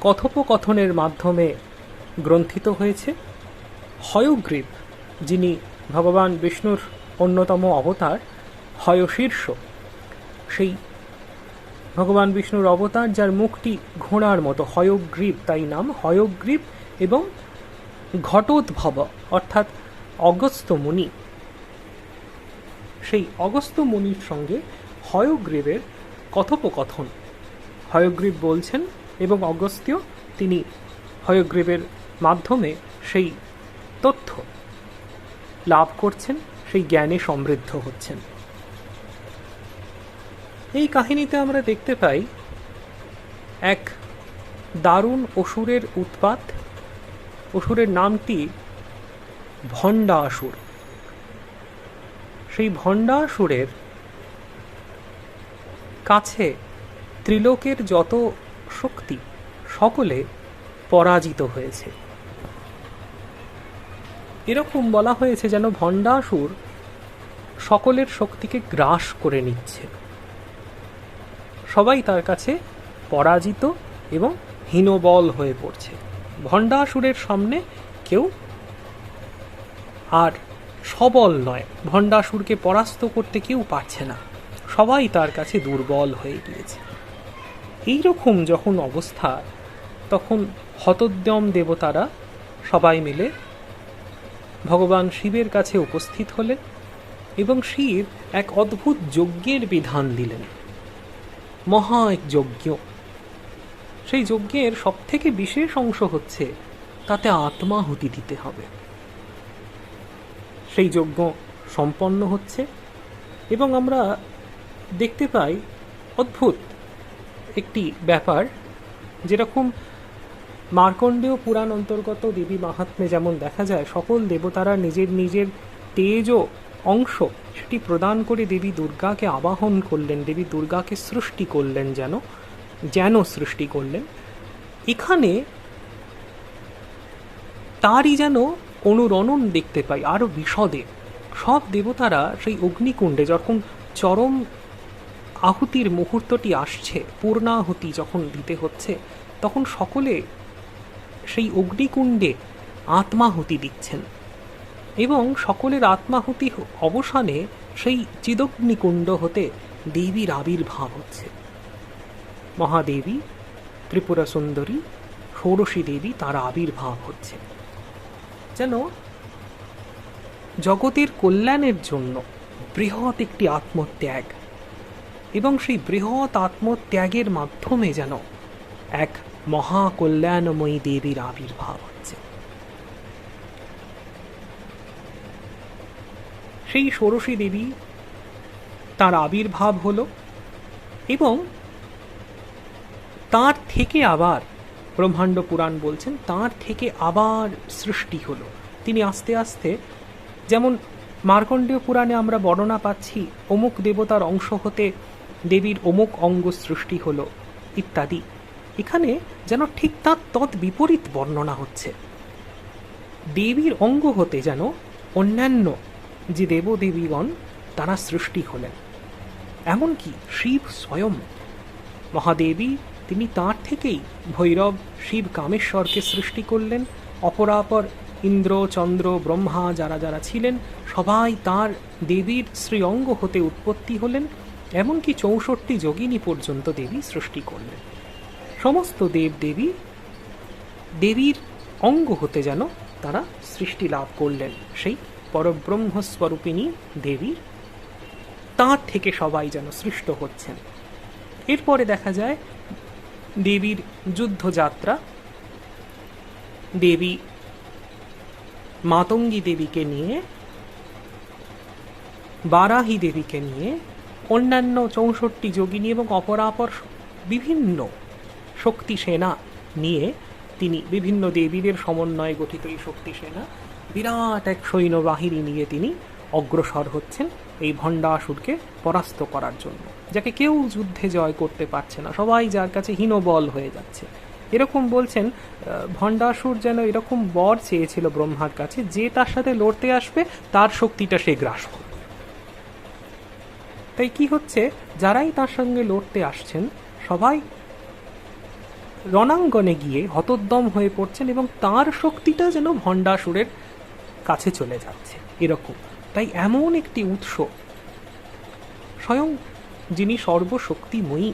কথোপকথনের মাধ্যমে গ্রন্থিত হয়েছে। হয়গ্রীব, যিনি ভগবান বিষ্ণুর অন্যতম অবতার, হয়শীর্ষ, সেই ভগবান বিষ্ণুর অবতার যার মুখটি ঘোড়ার মতো, হয়গ্রীব তাই নাম। হয়গ্রীব এবং ঘটোদ্ভব অর্থাৎ অগস্ত্য মুনি, সেই অগস্ত্য মুনির সঙ্গে হয়গ্রীবের কথোপকথন। হয়গ্রীব বলছেন এবং অগস্ত্য তিনি হয়গ্রীবের মাধ্যমে সেই তথ্য লাভ করছেন, সেই জ্ঞানে সমৃদ্ধ হচ্ছেন। এই কাহিনীতে আমরা দেখতে পাই এক দারুণ অসুরের উৎপাত অসুরের নামটি ভণ্ডাসুর। সেই ভণ্ডাসুরের কাছে ত্রিলোকের যত শক্তি সকলে পরাজিত হয়েছে। এরকম বলা হয়েছে যেন ভণ্ডাসুর সকলের শক্তিকে গ্রাস করে নিচ্ছে। সবাই তার কাছে পরাজিত এবং হীনবল হয়ে পড়ছে। ভণ্ডাসুরের সামনে কেউ আর সবল নয়, ভণ্ডাসুরকে পরাস্ত করতে কেউ পারছে না, সবাই তার কাছে দুর্বল হয়ে গিয়েছে। এইরকম যখন অবস্থা, তখন হতোদ্যম দেবতারা সবাই মিলে ভগবান শিবের কাছে উপস্থিত হলেন এবং শিব এক অদ্ভুত যজ্ঞের বিধান দিলেন, মহা এক যজ্ঞ। সেই যজ্ঞের সবথেকে বিশেষ অংশ হচ্ছে তাতে আত্মাহুতি দিতে হবে। সেই যজ্ঞ সম্পন্ন হচ্ছে এবং আমরা দেখতে পাই অদ্ভুত একটি ব্যাপার, যেরকম মার্কণ্ডেয় পুরাণ অন্তর্গত দেবী মাহাত্ম্যে যেমন দেখা যায়, সকল দেবতারা নিজের নিজের তেজ অংশ সেটি প্রদান করে দেবী দুর্গাকে আবাহন করলেন, দেবী দুর্গাকে সৃষ্টি করলেন, যেন সৃষ্টি করলেন। এখানে তারই যেন অনুরণন দেখতে পাই আরো বিশদে। সব দেবতারা সেই অগ্নিকুণ্ডে যখন চরম আহুতির মুহূর্তটি আসছে, পূর্ণাহুতি যখন দিতে হচ্ছে, তখন সকলে সেই অগ্নিকুণ্ডে আত্মাহুতি দিচ্ছেন এবং সকলের আত্মাহুতি অবসানে সেই চিদগ্নিকুণ্ড হতে দেবীর আবির্ভাব হচ্ছে। মহাদেবী, ত্রিপুরা সুন্দরী, ষোড়শী দেবী, তার আবির্ভাব হচ্ছে যেন জগতের কল্যাণের জন্য বৃহৎ একটি আত্মত্যাগ, এবং সেই বৃহৎ আত্মত্যাগের মাধ্যমে যেন এক মহাকল্যাণময়ী দেবীর আবির্ভাব হচ্ছে। সেই ষোড়শী দেবী, তার আবির্ভাব হলো এবং তার থেকে আবার ব্রহ্মাণ্ড পুরাণ বলছেন তার থেকে আবার সৃষ্টি হলো। তিনি আস্তে আস্তে, যেমন মার্কণ্ডেয় পুরাণে আমরা বর্ণনা পাচ্ছি অমুক দেবতার অংশ হতে দেবীর অমুক অঙ্গ সৃষ্টি হলো ইত্যাদি, এখানে যেন ঠিক তার তৎ বিপরীত বর্ণনা হচ্ছে। দেবীর অঙ্গ হতে যেন অন্যান্য যে দেবদেবীগণ তারা সৃষ্টি হলেন। এমনকি শিব স্বয়ং, মহাদেবী, তিনি তাঁর থেকেই ভৈরব, শিব, কামেশ্বরকে সৃষ্টি করলেন। অপরাপর ইন্দ্র, চন্দ্র, ব্রহ্মা যারা যারা ছিলেন সবাই তার দেবীর শ্রীঅঙ্গ হতে উৎপত্তি হলেন। এমনকি 64 যোগিনী পর্যন্ত দেবী সৃষ্টি করলেন। সমস্ত দেবদেবী দেবীর অঙ্গ হতে যেন তারা সৃষ্টি লাভ করলেন। সেই পরব্রহ্মস্বরূপিণী দেবীর, তাঁর থেকে সবাই যেন সৃষ্ট হচ্ছেন। এরপরে দেখা যায় দেবীর যুদ্ধযাত্রা, দেবী মাতঙ্গী দেবীকে নিয়ে, বারাহী দেবীকে নিয়ে, অন্যান্য 64 যোগিনী এবং অপরাপর বিভিন্ন শক্তি সেনা নিয়ে, তিনি বিভিন্ন দেবীদের সমন্বয়ে গঠিত এই শক্তি সেনা, বিরাট এক সৈন্যবাহিনী নিয়ে তিনি অগ্রসর হচ্ছেন এই ভণ্ডাসুরকে পরাস্ত করার জন্য, যাকে কেউ যুদ্ধে জয় করতে পারছে না, সবাই যার কাছে হীনবল হয়ে যাচ্ছে। এরকম বলছেন ভণ্ডাসুর যেন এরকম বর চেয়েছিল ব্রহ্মার কাছে, যে তার সাথে লড়তে আসবে তার শক্তিটা সে গ্রাস করবে। তাই কি হচ্ছে, যারাই তার সঙ্গে লড়তে আসছেন সবাই রণাঙ্গনে গিয়ে হতোদ্যম হয়ে পড়ছেন এবং তার শক্তিটা যেন ভণ্ডাসুরের কাছে চলে যাচ্ছে এরকম। তাই এমন একটি উৎস, স্বয়ং যিনি সর্বশক্তিময়ী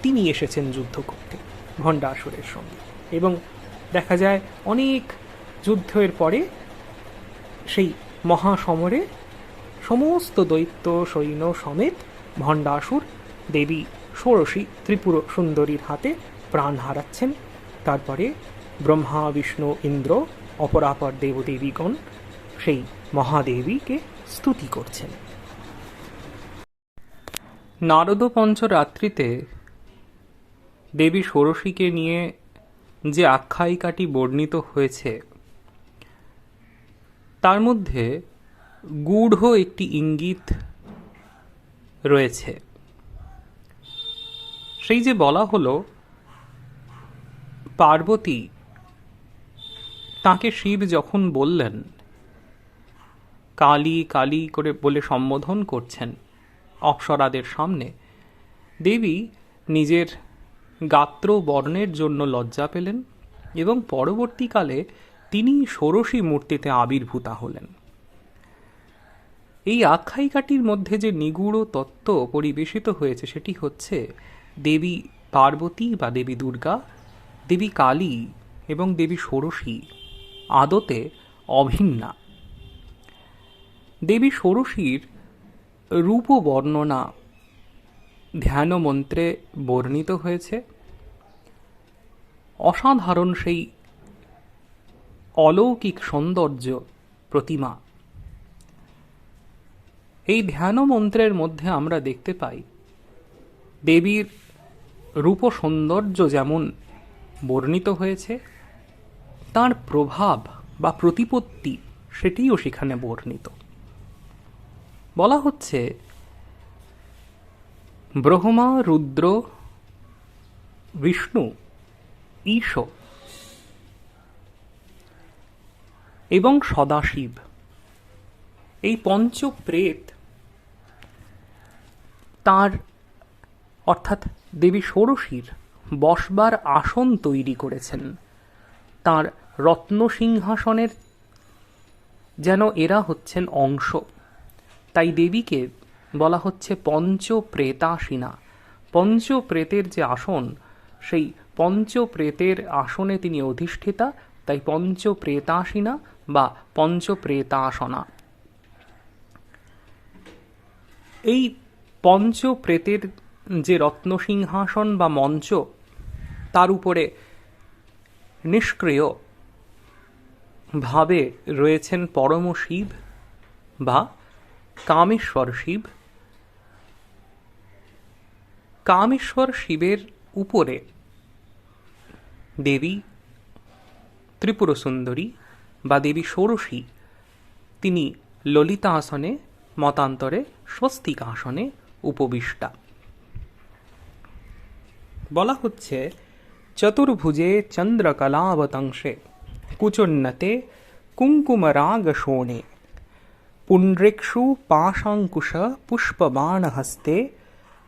তিনি এসেছেন যুদ্ধ করতে ভণ্ডাসুরের সঙ্গে, এবং দেখা যায় অনেক যুদ্ধের পরে সেই মহাসমরে সমস্ত দৈত্য সৈন্য সমেত ভণ্ডাসুর দেবী ষোড়শী ত্রিপুর সুন্দরীর হাতে প্রাণ হারাচ্ছেন। তারপরে ব্রহ্মা, বিষ্ণু, ইন্দ্র, অপরাপর দেবদেবীগণ সেই মহাদেবীকে স্তুতি করছেন। নারদ পঞ্চরাত্রিতে দেবী ষোড়শীকে নিয়ে যে আখ্যায়িকাটি বর্ণিত হয়েছে তার মধ্যে গূঢ় একটি ইঙ্গিত রয়েছে। সেই যে বলা হলো পার্বতী তাকে শিব যখন বললেন, কালী কালী করে বলে সম্বোধন করছেন অপ্সরাদের সামনে, দেবী নিজের গাত্র বর্ণের জন্য লজ্জা পেলেন এবং পরবর্তীকালে তিনি ষোড়শী মূর্তিতে আবির্ভূতা হলেন। এই আখ্যায়িকাটির মধ্যে যে নিগূঢ় তত্ত্ব পরিবেশিত হয়েছে সেটি হচ্ছে দেবী পার্বতী বা দেবী দুর্গা, দেবী কালী এবং দেবী ষোড়শী আদতে অভিন্না। দেবী ষোড়শীর রূপ বর্ণনা ধ্যান মন্ত্রে বর্ণিত হয়েছে। অসাধারণ সেই অলৌকিক সৌন্দর্য প্রতিমা। এই ধ্যান মন্ত্রের মধ্যে আমরা দেখতে পাই দেবীর রূপ সৌন্দর্য যেমন বর্ণিত হয়েছে, তার প্রভাব বা প্রতিপত্তি সেটিও সেখানে বর্ণিত। বলা হচ্ছে ব্রহ্মা, রুদ্র, বিষ্ণু, ঈশ এবং সদাশিব, এই পঞ্চপ্রেত তার অর্থাৎ দেবী ষোড়শীর বসবার আসন তৈরি করেছেন। তার রত্নসিংহাসনের যেন এরা হচ্ছেন অংশ। তাই দেবীকে বলা হচ্ছে পঞ্চপ্রেতাসিনা। পঞ্চপ্রেতের যে আসন, সেই পঞ্চপ্রেতের আসনে তিনি অধিষ্ঠিতা, তাই পঞ্চপ্রেতাসিনা বা পঞ্চপ্রেতাসনা। এই পঞ্চপ্রেতের যে রত্নসিংহাসন বা মঞ্চ, তার উপরে নিষ্ক্রিয় ভাবে রয়েছেন পরম শিব বা কামেশ্বর শিব। কামেশ্বর শিবের উপরে দেবী ত্রিপুর সুন্দরী বা দেবী ষোড়শী, তিনি ললিতা আসনে, মতান্তরে স্বস্তিক আসনে উপবিষ্টা। বলা হচ্ছে চতুর্ভুজে চন্দ্রকলাবতংশে কুচোন্নতে কুঙ্কুমরাগ শোণে পুণ্ড্রিক্ষু পাশাঙ্কুশ পুষ্পবাণ হস্তে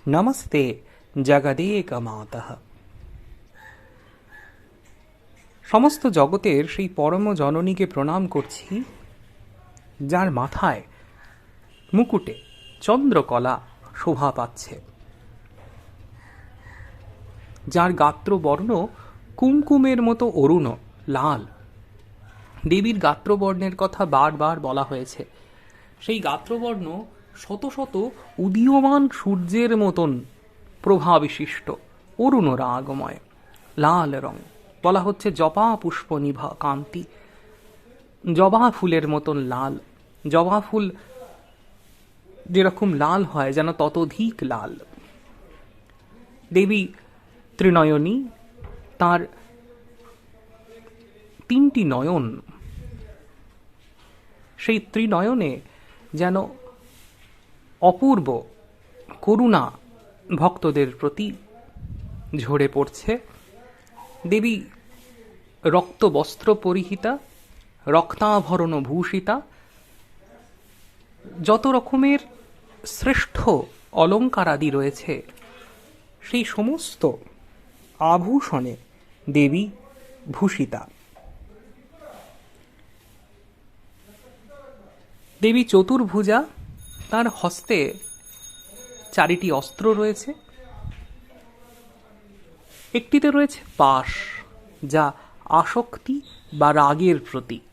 নমস্তে জগদেক মাতঃ। সমস্ত জগতের সেই পরম জননীকে প্রণাম করছি, যার মাথায় মুকুটে চন্দ্রকলা শোভা পাচ্ছে, যার গাত্রবর্ণ কুমকুমের মতো অরুণ লাল। দেবীর গাত্রবর্ণের কথা বারবার বলা হয়েছে। সেই গাত্রবর্ণ শত শত উদীয়মান সূর্যের মতন প্রভাবিশিষ্ট, অরুণ রাগময়, লাল রং। বলা হচ্ছে জবা পুষ্প নিভা কান্তি, জবা ফুলের মতন লাল। জবা ফুল যেরকম লাল হয়, যেন ততোধিক লাল। দেবী ত্রিনয়নী, তার তিনটি নয়ন, সেই ত্রিনয়নে যেন অপূর্ব করুণা ভক্তদের প্রতি ঝরে পড়ছে। দেবী রক্ত বস্ত্র পরিহিতা, রক্তাভরণ ভূষিতা, যত রকমের শ্রেষ্ঠ অলঙ্কারাদি রয়েছে সেই সমস্ত আভূষণে দেবী ভূষিতা। দেবী চতুর্ভুজা, তার হস্তে চারিটি অস্ত্র রয়েছে। একটিতে রয়েছে পাশ, যা আসক্তি বা রাগের প্রতীক।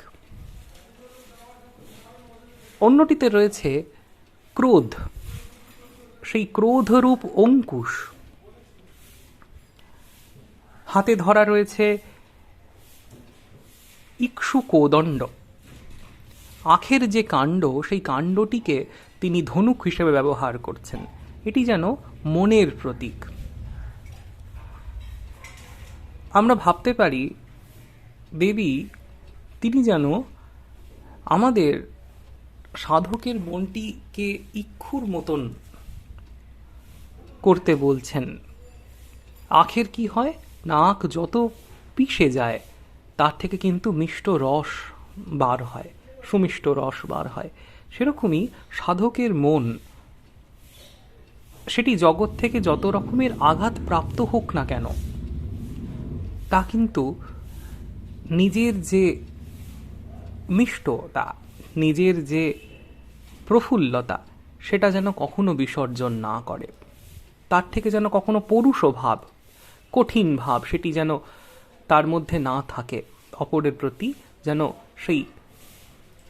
অন্যটিতে রয়েছে ক্রোধ, সেই ক্রোধরূপ অঙ্কুশ। হাতে ধরা রয়েছে ইক্ষু কোদণ্ড, আখের যে কাণ্ড, সেই কাণ্ডটিকে তিনি ধনুক হিসেবে ব্যবহার করছেন। এটি যেন মনের প্রতীক। আমরা ভাবতে পারি দেবী তিনি যেন আমাদের সাধকের মনটিকে ইক্ষুর মতন করতে বলছেন। আখের কি হয় না, আখ যত পিষে যায় তার থেকে কিন্তু মিষ্ট রস বার হয়, সুমিষ্ট রস বার হয়। সেরকমই সাধকের মন, সেটি জগৎ থেকে যত রকমের আঘাত প্রাপ্ত হোক না কেন, তা কিন্তু নিজের যে মিষ্টতা, নিজের যে প্রফুল্লতা, সেটা যেন কখনো বিসর্জন না করে। তার থেকে যেন কখনো পৌরুষ ভাব, কঠিন ভাব সেটি যেন তার মধ্যে না থাকে। অপরের প্রতি যেন সেই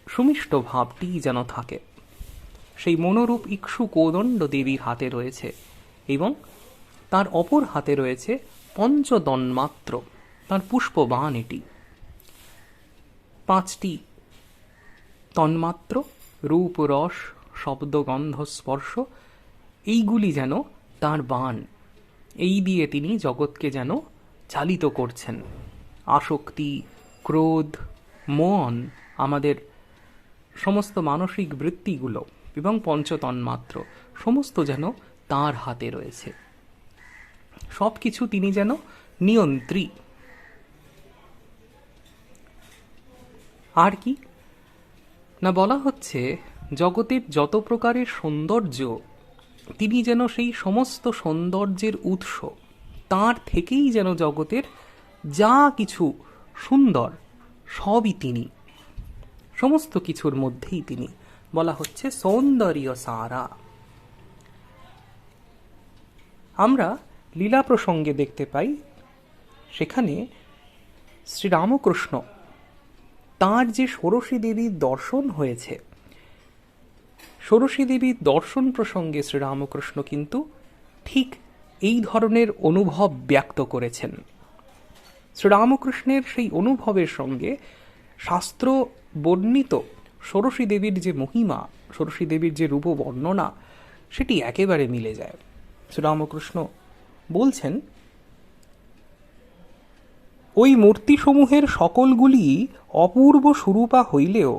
সুমিষ্ট ভাবটি যেন থাকে। সেই মনোরূপ ইক্ষু কোদণ্ড দেবীর হাতে রয়েছে এবং তার অপর হাতে রয়েছে পঞ্চতন্মাত্র, তার পুষ্পবাণ এটি। 5টি তন্মাত্র, রূপ, রস, শব্দ, গন্ধ, স্পর্শ, এইগুলি যেন তার বাণ। এই দিয়ে তিনি জগৎকে যেন চালিত করছেন। আসক্তি, ক্রোধ, মন, আমাদের সমস্ত মানসিক বৃত্তিগুলো এবং পঞ্চতন্মাত্র সমস্ত যেন তার হাতে রয়েছে। সব কিছু তিনি যেন নিয়ন্ত্রী। আর কি না, বলা হচ্ছে জগতের যত প্রকারের সৌন্দর্য, তিনি যেন সেই সমস্ত সৌন্দর্যের উৎস। তার থেকেই যেন জগতের যা কিছু সুন্দর সবই তিনি, সমস্ত কিছুর মধ্যেই তিনি। বলা হচ্ছে সৌন্দর্য সারা। আমরা লীলা প্রসঙ্গে দেখতে পাই, সেখানে শ্রীরামকৃষ্ণ তাঁর যে ষোড়শী দেবীর দর্শন হয়েছে, ষোড়শী দেবীর দর্শন প্রসঙ্গে শ্রীরামকৃষ্ণ কিন্তু ঠিক এই ধরনের অনুভব ব্যক্ত করেছেন। শ্রীরামকৃষ্ণের সেই অনুভবের সঙ্গে শাস্ত্র বর্ণিত ষোড়শী দেবীর যে মহিমা, ষোড়শী দেবীর যে রূপ বর্ণনা, সেটি একেবারে মিলে যায়। শ্রীরামকৃষ্ণ বলছেন, ওই মূর্তিসমূহের সকলগুলি অপূর্ব স্বরূপা হইলেও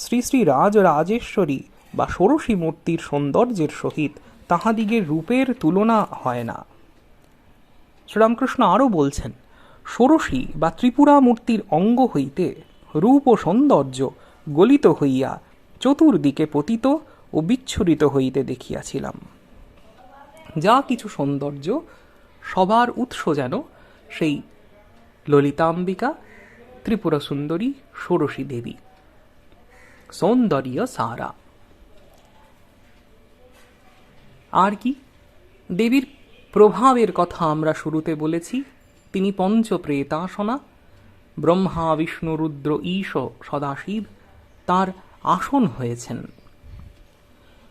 শ্রী শ্রী রাজরাজেশ্বরী বা ষোড়শী মূর্তির সৌন্দর্যের সহিত তাহাদিগের রূপের তুলনা হয় না। শ্রীরামকৃষ্ণ আরও বলছেন, ষোড়শী বা ত্রিপুরা মূর্তির অঙ্গ হইতে রূপ ও সৌন্দর্য গলিত হইয়া চতুর্দিকে পতিত ও বিচ্ছুরিত হইতে দেখিয়াছিলাম। যা কিছু সৌন্দর্য, সবার উৎস যেন সেই ললিতাম্বিকা, ত্রিপুরা সুন্দরী, ষোড়শী দেবী। সৌন্দর্য সারা। আর কি, দেবীর প্রভাবের কথা আমরা শুরুতে বলেছি। তিনি পঞ্চপ্রেতাসনা, ব্রহ্মা, বিষ্ণু, রুদ্র, ঈশ, সদাশিব তার আসন হয়েছেন।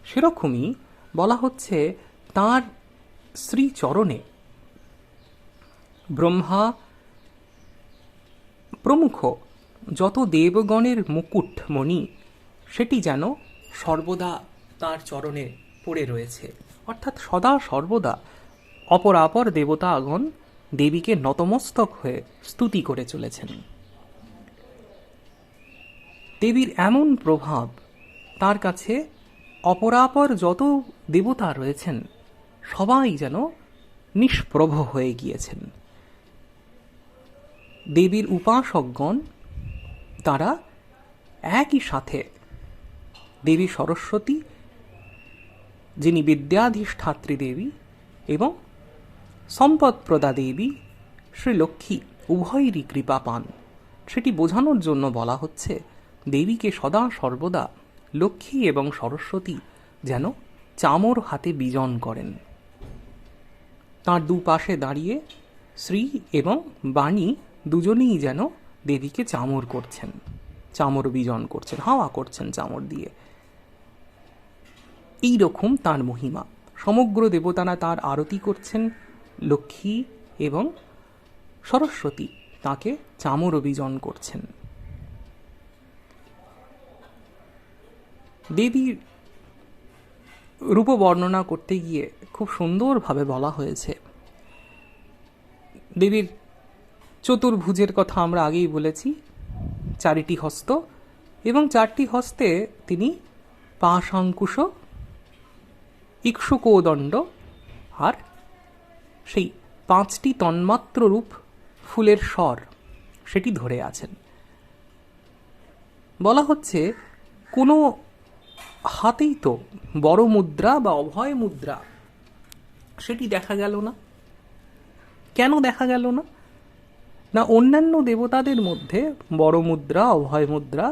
সেরকমই বলা হচ্ছে তার শ্রীচরণে ব্রহ্মা প্রমুখ যত দেবগণের মুকুটমণি, সেটি যেন সর্বদা তার চরণে পড়ে রয়েছে। অর্থাৎ সদা সর্বদা অপরাপর দেবতাগণ দেবীকে নতমস্তক হয়ে স্তুতি করে চলেছেন। দেবীর এমন প্রভাব, তার কাছে অপরাপর যত দেবতা রয়েছেন সবাই যেন নিষ্প্রভ হয়ে গিয়েছেন। দেবীর উপাসকগণ তারা একই সাথে দেবী সরস্বতী, যিনি বিদ্যাধিষ্ঠাত্রী দেবী, এবং সম্পদপ্রদা দেবী শ্রী লক্ষ্মী উভয়েরই কৃপা পান। সেটি বোঝানোর জন্য বলা হচ্ছে দেবীকে সদা সর্বদা লক্ষ্মী এবং সরস্বতী যেন চামর হাতে বিজন করেন। তাঁর দুপাশে দাঁড়িয়ে শ্রী এবং বাণী দুজনেই যেন দেবীকে চামর করছেন, চামর বিজন করছেন, হাওয়া করছেন চামর দিয়ে। এই রকম তাঁর মহিমা। সমগ্র দেবতারা তাঁর আরতি করছেন, লক্ষ্মী এবং সরস্বতী তাঁকে চামর বিজন করছেন। দেবীর রূপ বর্ণনা করতে গিয়ে খুব সুন্দরভাবে বলা হয়েছে। দেবীর চতুর্ভুজের কথা আমরা আগেই বলেছি, 4টি হস্ত এবং 4টি হস্তে তিনি পাশাঙ্কুশ, ইক্ষুকোদণ্ড আর সেই 5টি তন্মাত্র রূপ ফুলের স্বর সেটি ধরে আছেন। বলা হচ্ছে কোনো হাতেই তো বড় মুদ্রা বা অভয় মুদ্রা সেটি দেখা গেল না। কেন দেখা গেল না? না, অন্যান্য দেবতাদের মধ্যে বড় মুদ্রা, অভয় মুদ্রা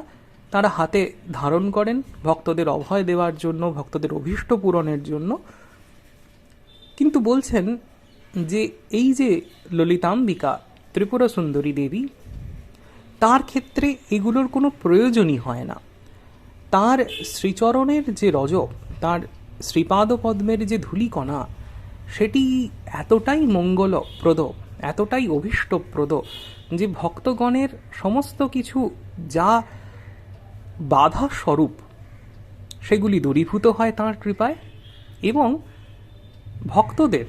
তারা হাতে ধারণ করেন ভক্তদের অভয় দেওয়ার জন্য, ভক্তদের অভীষ্ট পূরণের জন্য। কিন্তু বলছেন যে এই যে ললিতাম্বিকা ত্রিপুরা সুন্দরী দেবী, তার ক্ষেত্রে এগুলোর কোনো প্রয়োজনই হয় না। তার শ্রীচরণের যে রজ, তার শ্রীপাদপদ্মের যে ধূলিকণা, সেটি এতটাই মঙ্গলপ্রদ, এতটাই অভীষ্টপ্রদ যে ভক্তগণের সমস্ত কিছু যা বাধা স্বরূপ সেগুলি দূরীভূত হয় তাঁর কৃপায়, এবং ভক্তদের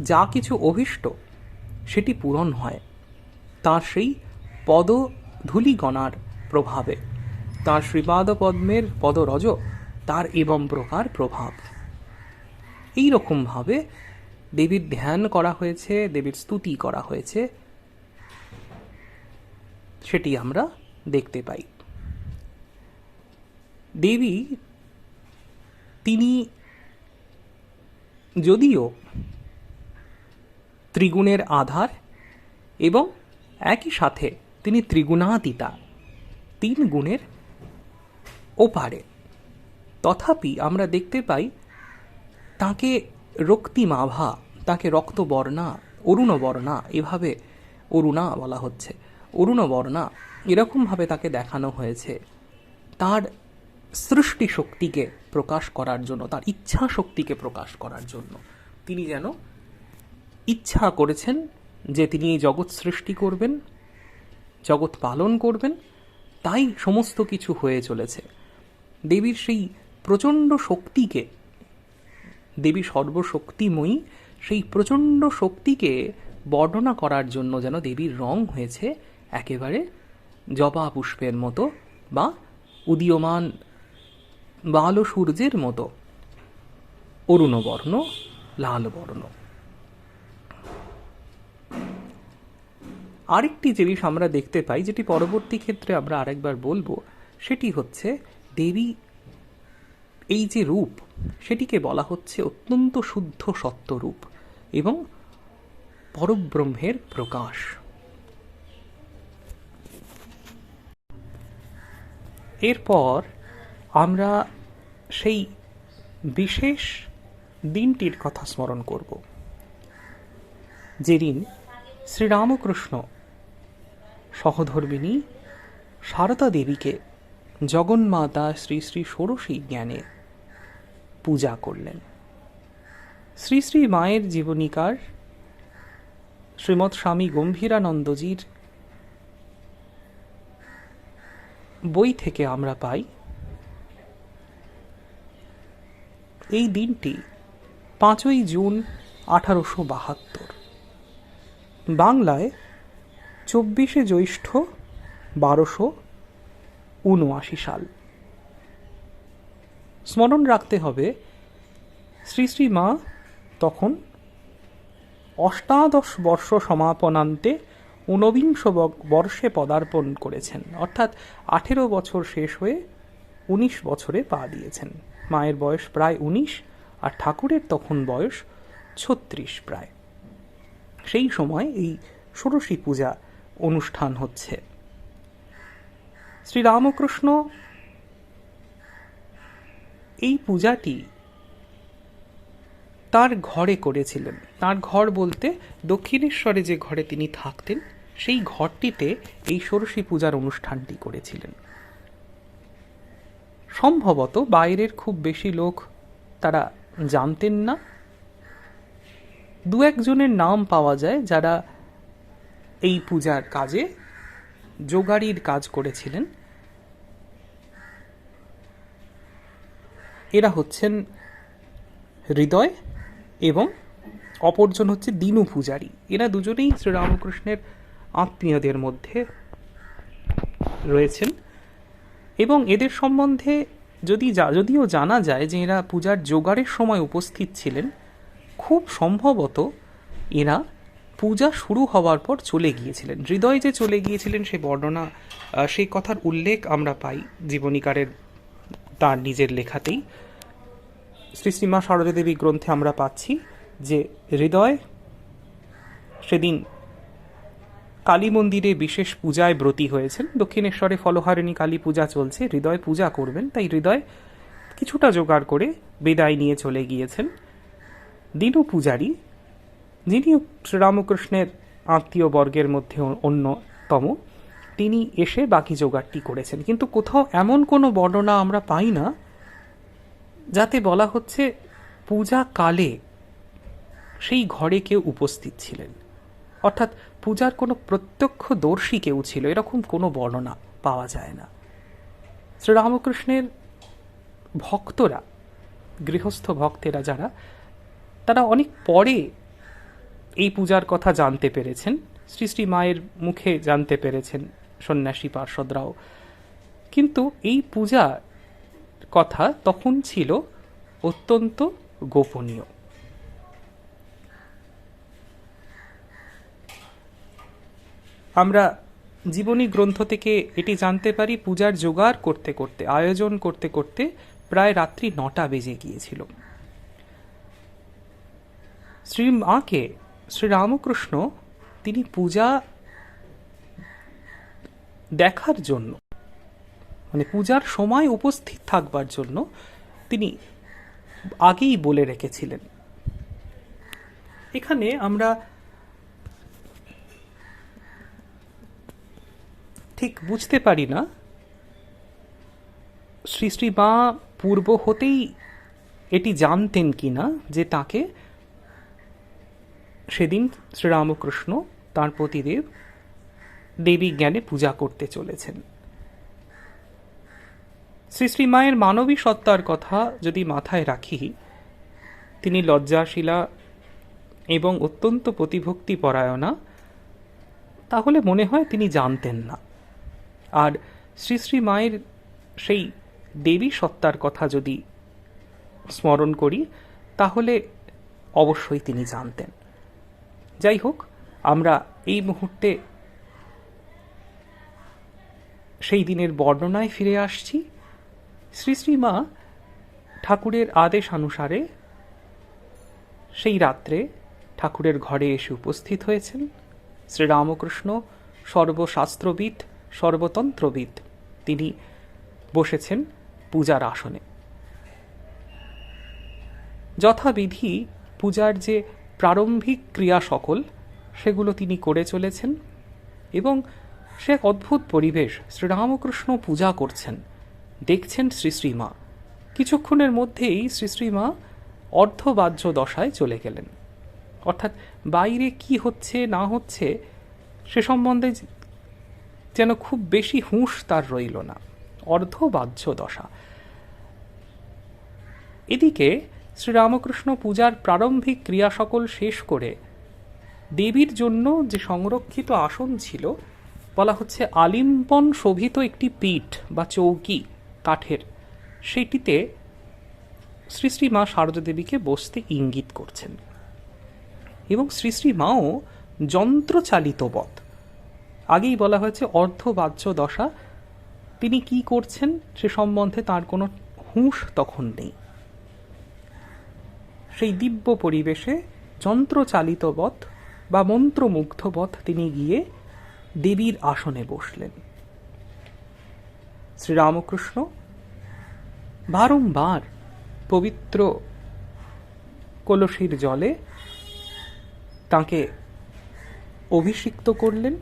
যা কিছু অভীষ্ট সেটি পূরণ হয় তাঁর সেই পদধূলিকণার প্রভাবে। তাঁর শ্রীপাদ পদ্মের পদরজ তার এবং প্রকার প্রভাব। এই রকমভাবে দেবীর ধ্যান করা হয়েছে, দেবীর স্তুতি করা হয়েছে, সেটি আমরা দেখতে পাই। দেবী তিনি যদিও ত্রিগুণের আধার এবং একই সাথে তিনি ত্রিগুণাতীতা, 3 গুণের ওপারে, তথাপি আমরা দেখতে পাই তাকে রক্তিমাভা, তাকে রক্তবর্ণা, অরুণবর্ণা, এভাবে অরুণা বলা হচ্ছে, অরুণবর্ণা এরকমভাবে তাকে দেখানো হয়েছে তার সৃষ্টি শক্তিকে প্রকাশ করার জন্য, তার ইচ্ছা শক্তিকে প্রকাশ করার জন্য। তিনি যেন ইচ্ছা করেছেন যে তিনি এই জগৎ সৃষ্টি করবেন, জগৎ পালন করবেন, তাই সমস্ত কিছু হয়ে চলেছে। দেবীর সেই প্রচণ্ড শক্তিকে, দেবী সর্বশক্তিময়ী, সেই প্রচণ্ড শক্তিকে বর্ণনা করার জন্য যেন দেবীর রং হয়েছে একেবারে জবা পুষ্পের মতো বা উদীয়মান বাল সূর্যের মতো অরুণবর্ণ, লাল বর্ণ। আরেকটি জিনিস আমরা দেখতে পাই, যেটি পরবর্তী ক্ষেত্রে আমরা আরেকবার বলবো, সেটি হচ্ছে দেবী এই যে রূপ, সেটিকে বলা হচ্ছে অত্যন্ত শুদ্ধ সত্যরূপ এবং পরব্রহ্মের প্রকাশ। এরপর আমরা সেই বিশেষ দিনটির কথা স্মরণ করব, যেদিন শ্রীরামকৃষ্ণ সহধর্মিণী সারদা দেবীকে জগন্মাতা শ্রী শ্রী ষোড়শী জ্ঞানে পূজা করলেন। শ্রী শ্রী মায়ের জীবনীকার শ্রীমৎ স্বামী গম্ভীরানন্দজির বই থেকে আমরা পাই এই দিনটি 5ই জুন 1872, বাংলায় 24শে জ্যৈষ্ঠ 1279 সাল। স্মরণ রাখতে হবে শ্রী শ্রী মা তখন অষ্টাদশ বর্ষ সমাপনান্তে 19 বর্ষে পদার্পণ করেছেন, অর্থাৎ 18 বছর শেষ হয়ে 19 বছরে পা দিয়েছেন। মায়ের বয়স প্রায় 19 আর ঠাকুরের তখন বয়স 36 প্রায়। সেই সময় এই ষোড়শী পূজা অনুষ্ঠান হচ্ছে। শ্রীরামকৃষ্ণ এই পূজাটি তার ঘরে করেছিলেন। তার ঘর বলতে দক্ষিণেশ্বরে যে ঘরে তিনি থাকতেন, সেই ঘরটিতে এই ষোড়শী পূজার অনুষ্ঠানটি করেছিলেন। সম্ভবত বাইরের খুব বেশি লোক তারা জানতেন না। 2-1 জনের নাম পাওয়া যায় যারা এই পূজার কাজে যোগাড়ির কাজ করেছিলেন। এরা হচ্ছেন হৃদয় এবং অপরজন হচ্ছে দিনু পূজারী। এরা দুজনেই শ্রীরামকৃষ্ণের আত্মীয়দের মধ্যে রয়েছেন এবং এদের সম্বন্ধে যদিও জানা যায় যে এরা পূজার জোগাড়ের সময় উপস্থিত ছিলেন, খুব সম্ভবত এরা পূজা শুরু হওয়ার পর চলে গিয়েছিলেন। হৃদয় যে চলে গিয়েছিলেন সে বর্ণনা, সেই কথার উল্লেখ আমরা পাই জীবনীকারের তার নিজের লেখাতেই। শ্রী শ্রী মা সারদা দেবী গ্রন্থে আমরা পাচ্ছি যে হৃদয় সেদিন কালী মন্দিরে বিশেষ পূজায় ব্রতী হয়েছেন। দক্ষিণেশ্বরে ফলহারিণী কালী পূজা চলছে, হৃদয় পূজা করবেন, তাই হৃদয় কিছুটা জোগাড় করে বিদায় নিয়ে চলে গিয়েছেন। দীনু পূজারী, যিনি শ্রীরামকৃষ্ণের আত্মীয় বর্গের মধ্যে অন্যতম, তিনি এসে বাকি জোগাড়টি করেছেন। কিন্তু কোথাও এমন কোনো বর্ণনা আমরা পাই না যাতে বলা হচ্ছে পূজা কালে সেই ঘরে কেউ উপস্থিত ছিলেন, অর্থাৎ পূজার কোনো প্রত্যক্ষদর্শী কেউ ছিল, এরকম কোনো বর্ণনা পাওয়া যায় না। শ্রীরামকৃষ্ণের ভক্তরা, গৃহস্থ ভক্তেরা যারা, তারা অনেক পরে এই পূজার কথা জানতে পেরেছেন, শ্রী শ্রী মায়ের মুখে জানতে পেরেছেন সন্ন্যাসী পার্ষদরাও। কিন্তু এই পূজা কথা তখন ছিল অত্যন্ত গোপনীয়। আমরা জীবনী গ্রন্থ থেকে এটি জানতে পারি, পূজার জোগাড় করতে করতে, আয়োজন করতে করতে প্রায় রাত্রি 9টা বেজে গিয়েছিল। শ্রী মাকে শ্রীরামকৃষ্ণ তিনি পূজা দেখার জন্য, মানে পূজার সময় উপস্থিত থাকবার জন্য তিনি আগেই বলে রেখেছিলেন। এখানে আমরা ঠিক বুঝতে পারি না শ্রী শ্রী মা পূর্ব হতেই এটি জানতেন কিনা যে তাকে সেদিন শ্রীরামকৃষ্ণ তাঁর পতিদেব দেবী জ্ঞানে পূজা করতে চলেছেন। শ্রী শ্রী মায়ের মানবী সত্তার কথা যদি মাথায় রাখি, তিনি লজ্জাশীলা এবং অত্যন্ত প্রতিভক্তি পরায়ণা, তাহলে মনে হয় তিনি জানতেন না। আর শ্রী শ্রী মায়ের সেই দেবী সত্তার কথা যদি স্মরণ করি, তাহলে অবশ্যই তিনি জানতেন। যাই হোক, আমরা এই মুহূর্তে সেই দিনের বর্ণনায় ফিরে আসছি। শ্রী শ্রী মা ঠাকুরের আদেশ অনুসারে সেই রাত্রে ঠাকুরের ঘরে এসে উপস্থিত হয়েছেন। শ্রীরামকৃষ্ণ সর্বশাস্ত্রবিদ, সর্বতন্ত্রবিদ, তিনি বসেছেন পূজার আসনে। যথাবিধি পূজার যে প্রারম্ভিক ক্রিয়া সকল, সেগুলো তিনি করে চলেছেন এবং সে এক অদ্ভুত পরিবেশ। শ্রীরামকৃষ্ণ পূজা করছেন, দেখছেন শ্রী শ্রী মা। কিছুক্ষণের মধ্যেই শ্রী শ্রী মা অর্ধবাহ্য দশায় চলে গেলেন, অর্থাৎ বাইরে কি হচ্ছে না হচ্ছে সে সম্বন্ধে যেন খুব বেশি হুঁশ তার রইল না, অর্ধবাহ্য দশা। এদিকে শ্রীরামকৃষ্ণ পূজার প্রারম্ভিক ক্রিয়া সকল শেষ করে দেবীর জন্য যে সংরক্ষিত আসন ছিল, বলা হচ্ছে আলিম্বন শোভিত একটি পীঠ বা চৌকি কাঠের, সেইটিতে শ্রী শ্রী মা সারদা দেবীকে বসতে ইঙ্গিত করছেন এবং শ্রী শ্রী মাও যন্ত্রচালিতবৎ, আগেই বলা হয়েছে অর্ধবাহ্য দশা, তিনি কি করছেন সে সম্বন্ধে তার কোনো হুঁশ তখন নেই। সেই দিব্য পরিবেশে যন্ত্রচালিতবৎ বা মন্ত্রমুগ্ধবৎ তিনি গিয়ে দেবীর আসনে বসলেন। শ্রীরামকৃষ্ণ বারংবার পবিত্র কলসির জলে তাঁকে অভিষিক্ত করলেন।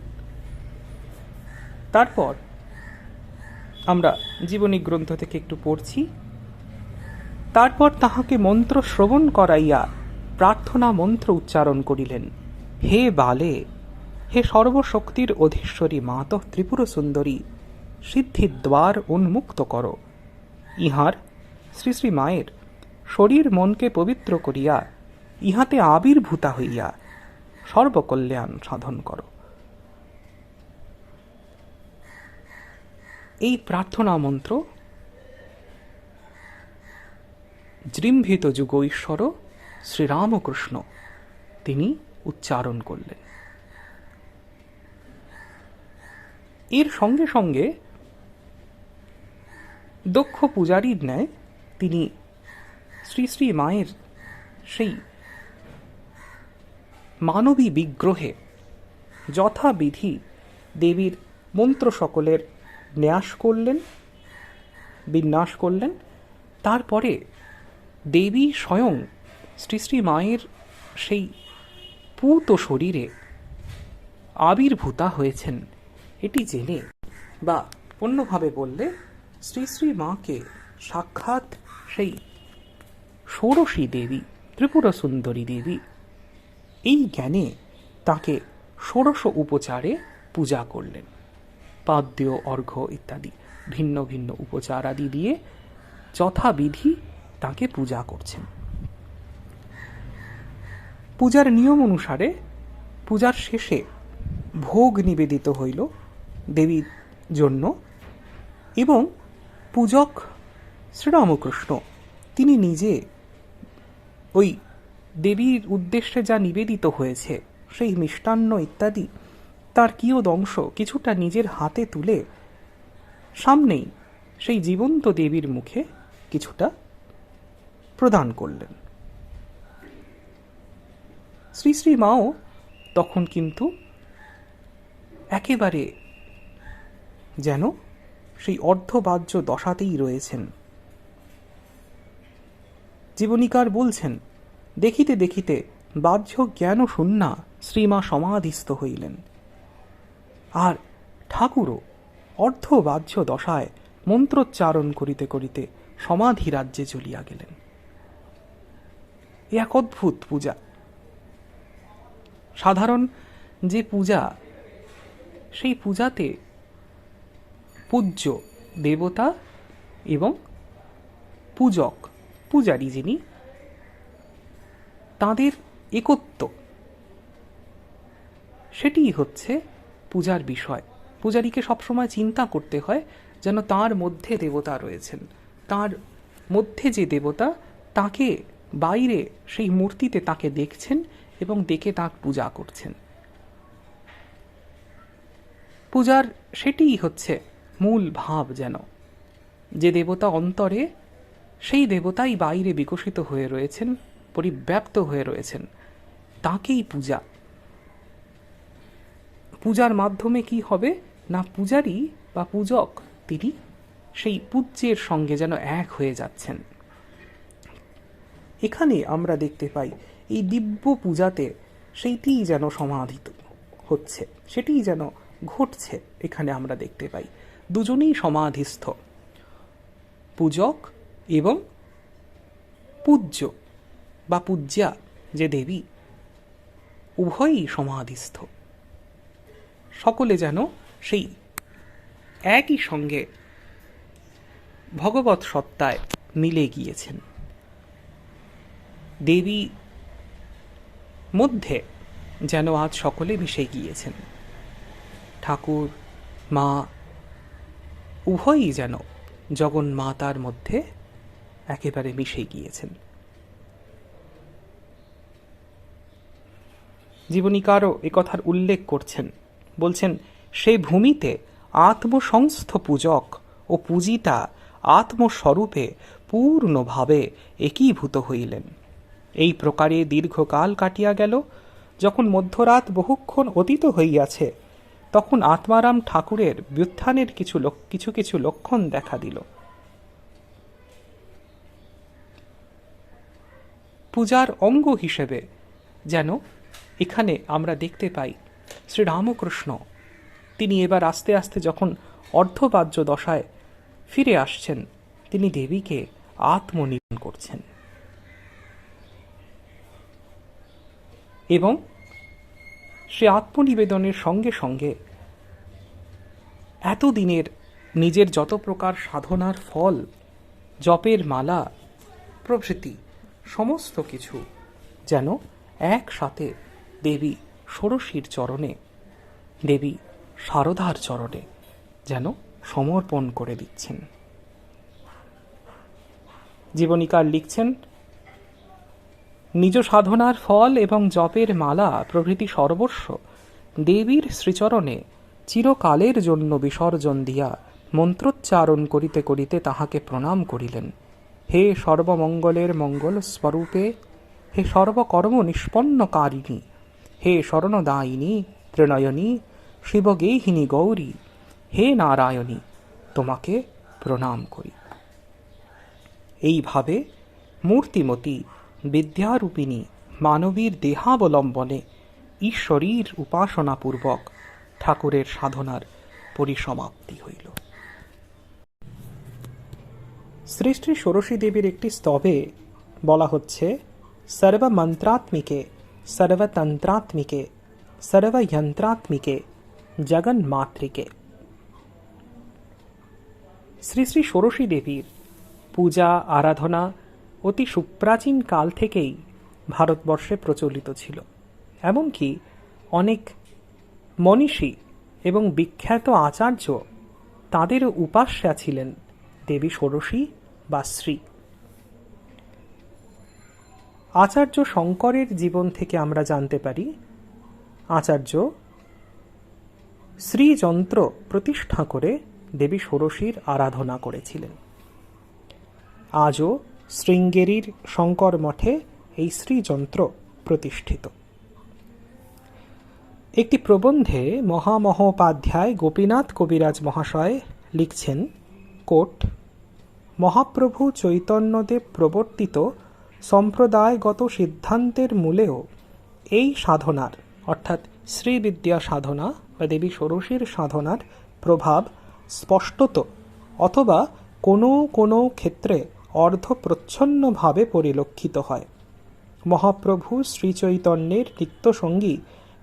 তারপর আমরা জীবনী গ্রন্থ থেকে একটু পড়ছি। তারপর তাহাকে মন্ত্র শ্রবণ করাইয়া প্রার্থনা মন্ত্র উচ্চারণ করিলেন। হে বালে, হে সর্বশক্তির অধীশ্বরী মাত ত্রিপুর সুন্দরী, সিদ্ধিদ্বার উন্মুক্ত করো। ইহার শ্রী শ্রী মায়ের শরীর মনকে পবিত্র করিয়া ইহাতে আবির্ভূতা হইয়া সর্বকল্যাণ সাধন করো। এই প্রার্থনা মন্ত্র জৃম্ভিত যুগ ঈশ্বর শ্রীরামকৃষ্ণ তিনি উচ্চারণ করলেন। এর সঙ্গে সঙ্গে দক্ষ পূজারীর ন্যায় তিনি শ্রী শ্রী মায়ের সেই মানবী বিগ্রহে যথাবিধি দেবীর মন্ত্র সকলের বিন্যাস করলেন। তারপরে দেবী স্বয়ং শ্রী শ্রী মায়ের সেই পূত শরীরে আবির্ভূতা হয়েছেন এটি জেনে, বা অন্যভাবে বললে শ্রী শ্রী মাকে সাক্ষাৎ সেই ষোড়শী দেবী, ত্রিপুরা সুন্দরী দেবী, এই জ্ঞানে তাকে ষোড়শ উপচারে পূজা করলেন। পাদ্য, অর্ঘ্য ইত্যাদি ভিন্ন ভিন্ন উপচার আদি দিয়ে যথাবিধি তাকে পূজা করছেন। পূজার নিয়ম অনুসারে পূজার শেষে ভোগ নিবেদিত হইল দেবীর জন্য, এবং পূজক শ্রীরামকৃষ্ণ তিনি নিজে ওই দেবীর উদ্দেশ্যে যা নিবেদিত হয়েছে সেই মিষ্টান্ন ইত্যাদি তার কিয়দ অংশ কিছুটা নিজের হাতে তুলে সামনেই সেই জীবন্ত দেবীর মুখে কিছুটা প্রদান করলেন। শ্রী শ্রী মাও তখন কিন্তু একেবারে যেন সেই অর্ধবাহ্য দশাতেই রয়েছেন। জীবনীকার বলছেন, দেখিতে দেখিতে বাহ্য জ্ঞান শূন্যা শ্রীমা সমাধিস্থ হইলেন, আর ঠাকুরও অর্ধবাহ্য দশায় মন্ত্রোচ্চারণ করিতে করিতে সমাধি রাজ্যে চলিয়া গেলেন। এক অদ্ভুত পূজা। সাধারণ যে পূজা, সেই পূজাতে পূজ্য দেবতা এবং পূজক, পূজারী যিনি, তাঁদের একত্ব, সেটিই হচ্ছে পূজার বিষয়। পূজারীকে সবসময় চিন্তা করতে হয় যেন তার মধ্যে দেবতা রয়েছেন, তার মধ্যে যে দেবতা তাকে বাইরে সেই মূর্তিতে তাকে দেখছেন এবং দেখে তাঁর পূজা করছেন। পূজার সেটিই হচ্ছে মূল ভাব, যেন যে দেবতা অন্তরে, সেই দেবতাই বাইরে বিকশিত হয়ে রয়েছেন, পরিব্যাপ্ত হয়ে রয়েছেন, তাকেই পূজা। পূজার মাধ্যমে কি হবে না, পূজারী বা পূজক তিনি সেই পূজ্যের সঙ্গে যেন এক হয়ে যাচ্ছেন। এখানে আমরা দেখতে পাই এই দিব্য পূজাতে সেইটিই যেন সমাধিত হচ্ছে, সেটিই যেন ঘটছে। এখানে আমরা দেখতে পাই দুজনেই সমাধিস্থ, পূজক এবং পূজ্য বা পূজ্যা যে দেবী, উভয়ই সমাধিস্থ। সকলে যেন সেই একই সঙ্গে ভগবৎ সত্তায় মিলে গিয়েছেন। দেবী মধ্যে যেন আজ সকলে মিশে গিয়েছেন। ঠাকুর, মা উভয়ই যেন জগন্মাতার মধ্যে একেবারে মিশে গিয়েছেন। জীবনীকারও একথার উল্লেখ করছেন, বলছেন, সে ভূমিতে আত্মসংস্থ পূজক ও পূজিতা আত্মস্বরূপে পূর্ণভাবে একীভূত হইলেন। এই প্রকারে দীর্ঘকাল কাটিয়া গেল। যখন মধ্যরাত বহুক্ষণ অতীত হইয়াছে, তখন আত্মারাম ঠাকুরের ব্যুত্থানের কিছু কিছু লক্ষণ দেখা দিল। পূজার অঙ্গ হিসেবে যেন এখানে আমরা দেখতে পাই শ্রীরামকৃষ্ণ তিনি এবার আস্তে আস্তে যখন অর্ধবাহ্য দশায় ফিরে আসছেন, তিনি দেবীকে আত্মনিবেদন করছেন এবং সে আত্মনিবেদনের সঙ্গে সঙ্গে এতদিনের নিজের যত প্রকার সাধনার ফল, জপের মালা প্রভৃতি সমস্ত কিছু যেন একসাথে দেবী ষোড়শীর চরণে, দেবী শারদার চরণে যেন সমর্পণ করে দিচ্ছেন। জীবনীকার লিখছেন, নিজ সাধনার ফল এবং জপের মালা প্রভৃতি সর্বস্ব দেবীর শ্রীচরণে চিরকালের জন্য বিসর্জন দিয়া মন্ত্রোচ্চারণ করিতে করিতে তাহাকে প্রণাম করিলেন। হে সর্বমঙ্গলের মঙ্গল স্বরূপে, হে সর্বকর্ম নিষ্পন্নকারিণী, হে শরণদায়িনী ত্রিনয়নী শিবগেহিনী গৌরী, হে নারায়ণী, তোমাকে প্রণাম করি। এইভাবে মূর্তিমতী বিদ্যারূপিণী মানবীর দেহাবলম্বনে ঈশ্বরীর উপাসনাপূর্বক ঠাকুরের সাধনার পরিসমাপ্তি হইল। শ্রী শ্রী ষোড়শী দেবীর একটি স্তবে বলা হচ্ছে, সর্বমন্ত্রাত্মিকে সর্বতন্ত্রাত্মিকে সর্বযন্ত্রাত্মিকে জগন্মাতৃকে। শ্রী শ্রী ষোড়শী দেবীর পূজা আরাধনা অতি সুপ্রাচীন কাল থেকেই ভারতবর্ষে প্রচলিত ছিল। এমনকি অনেক মনীষী এবং বিখ্যাত আচার্য তাঁদেরও উপাস্যা ছিলেন দেবী ষোড়শী বা শ্রী। আচার্য শঙ্করের জীবন থেকে আমরা জানতে পারি, আচার্য শ্রীযন্ত্র প্রতিষ্ঠা করে দেবী ষোড়শীর আরাধনা করেছিলেন। আজও শৃঙ্গেরির শঙ্কর মঠে এই শ্রীযন্ত্র প্রতিষ্ঠিত। একটি প্রবন্ধে মহামহোপাধ্যায় গোপীনাথ কবিরাজ মহাশয় লিখছেন, কোট, মহাপ্রভু চৈতন্যদেব প্রবর্তিত সম্প্রদায়গত সিদ্ধান্তের মূলেও এই সাধনার অর্থাৎ শ্রীবিদ্যা সাধনা বা দেবী ষোড়শীর সাধনার প্রভাব স্পষ্টত অথবা কোনো কোনো ক্ষেত্রে অর্ধপ্রচ্ছন্নভাবে পরিলক্ষিত হয়। মহাপ্রভু শ্রীচৈতন্যের নিত্যসঙ্গী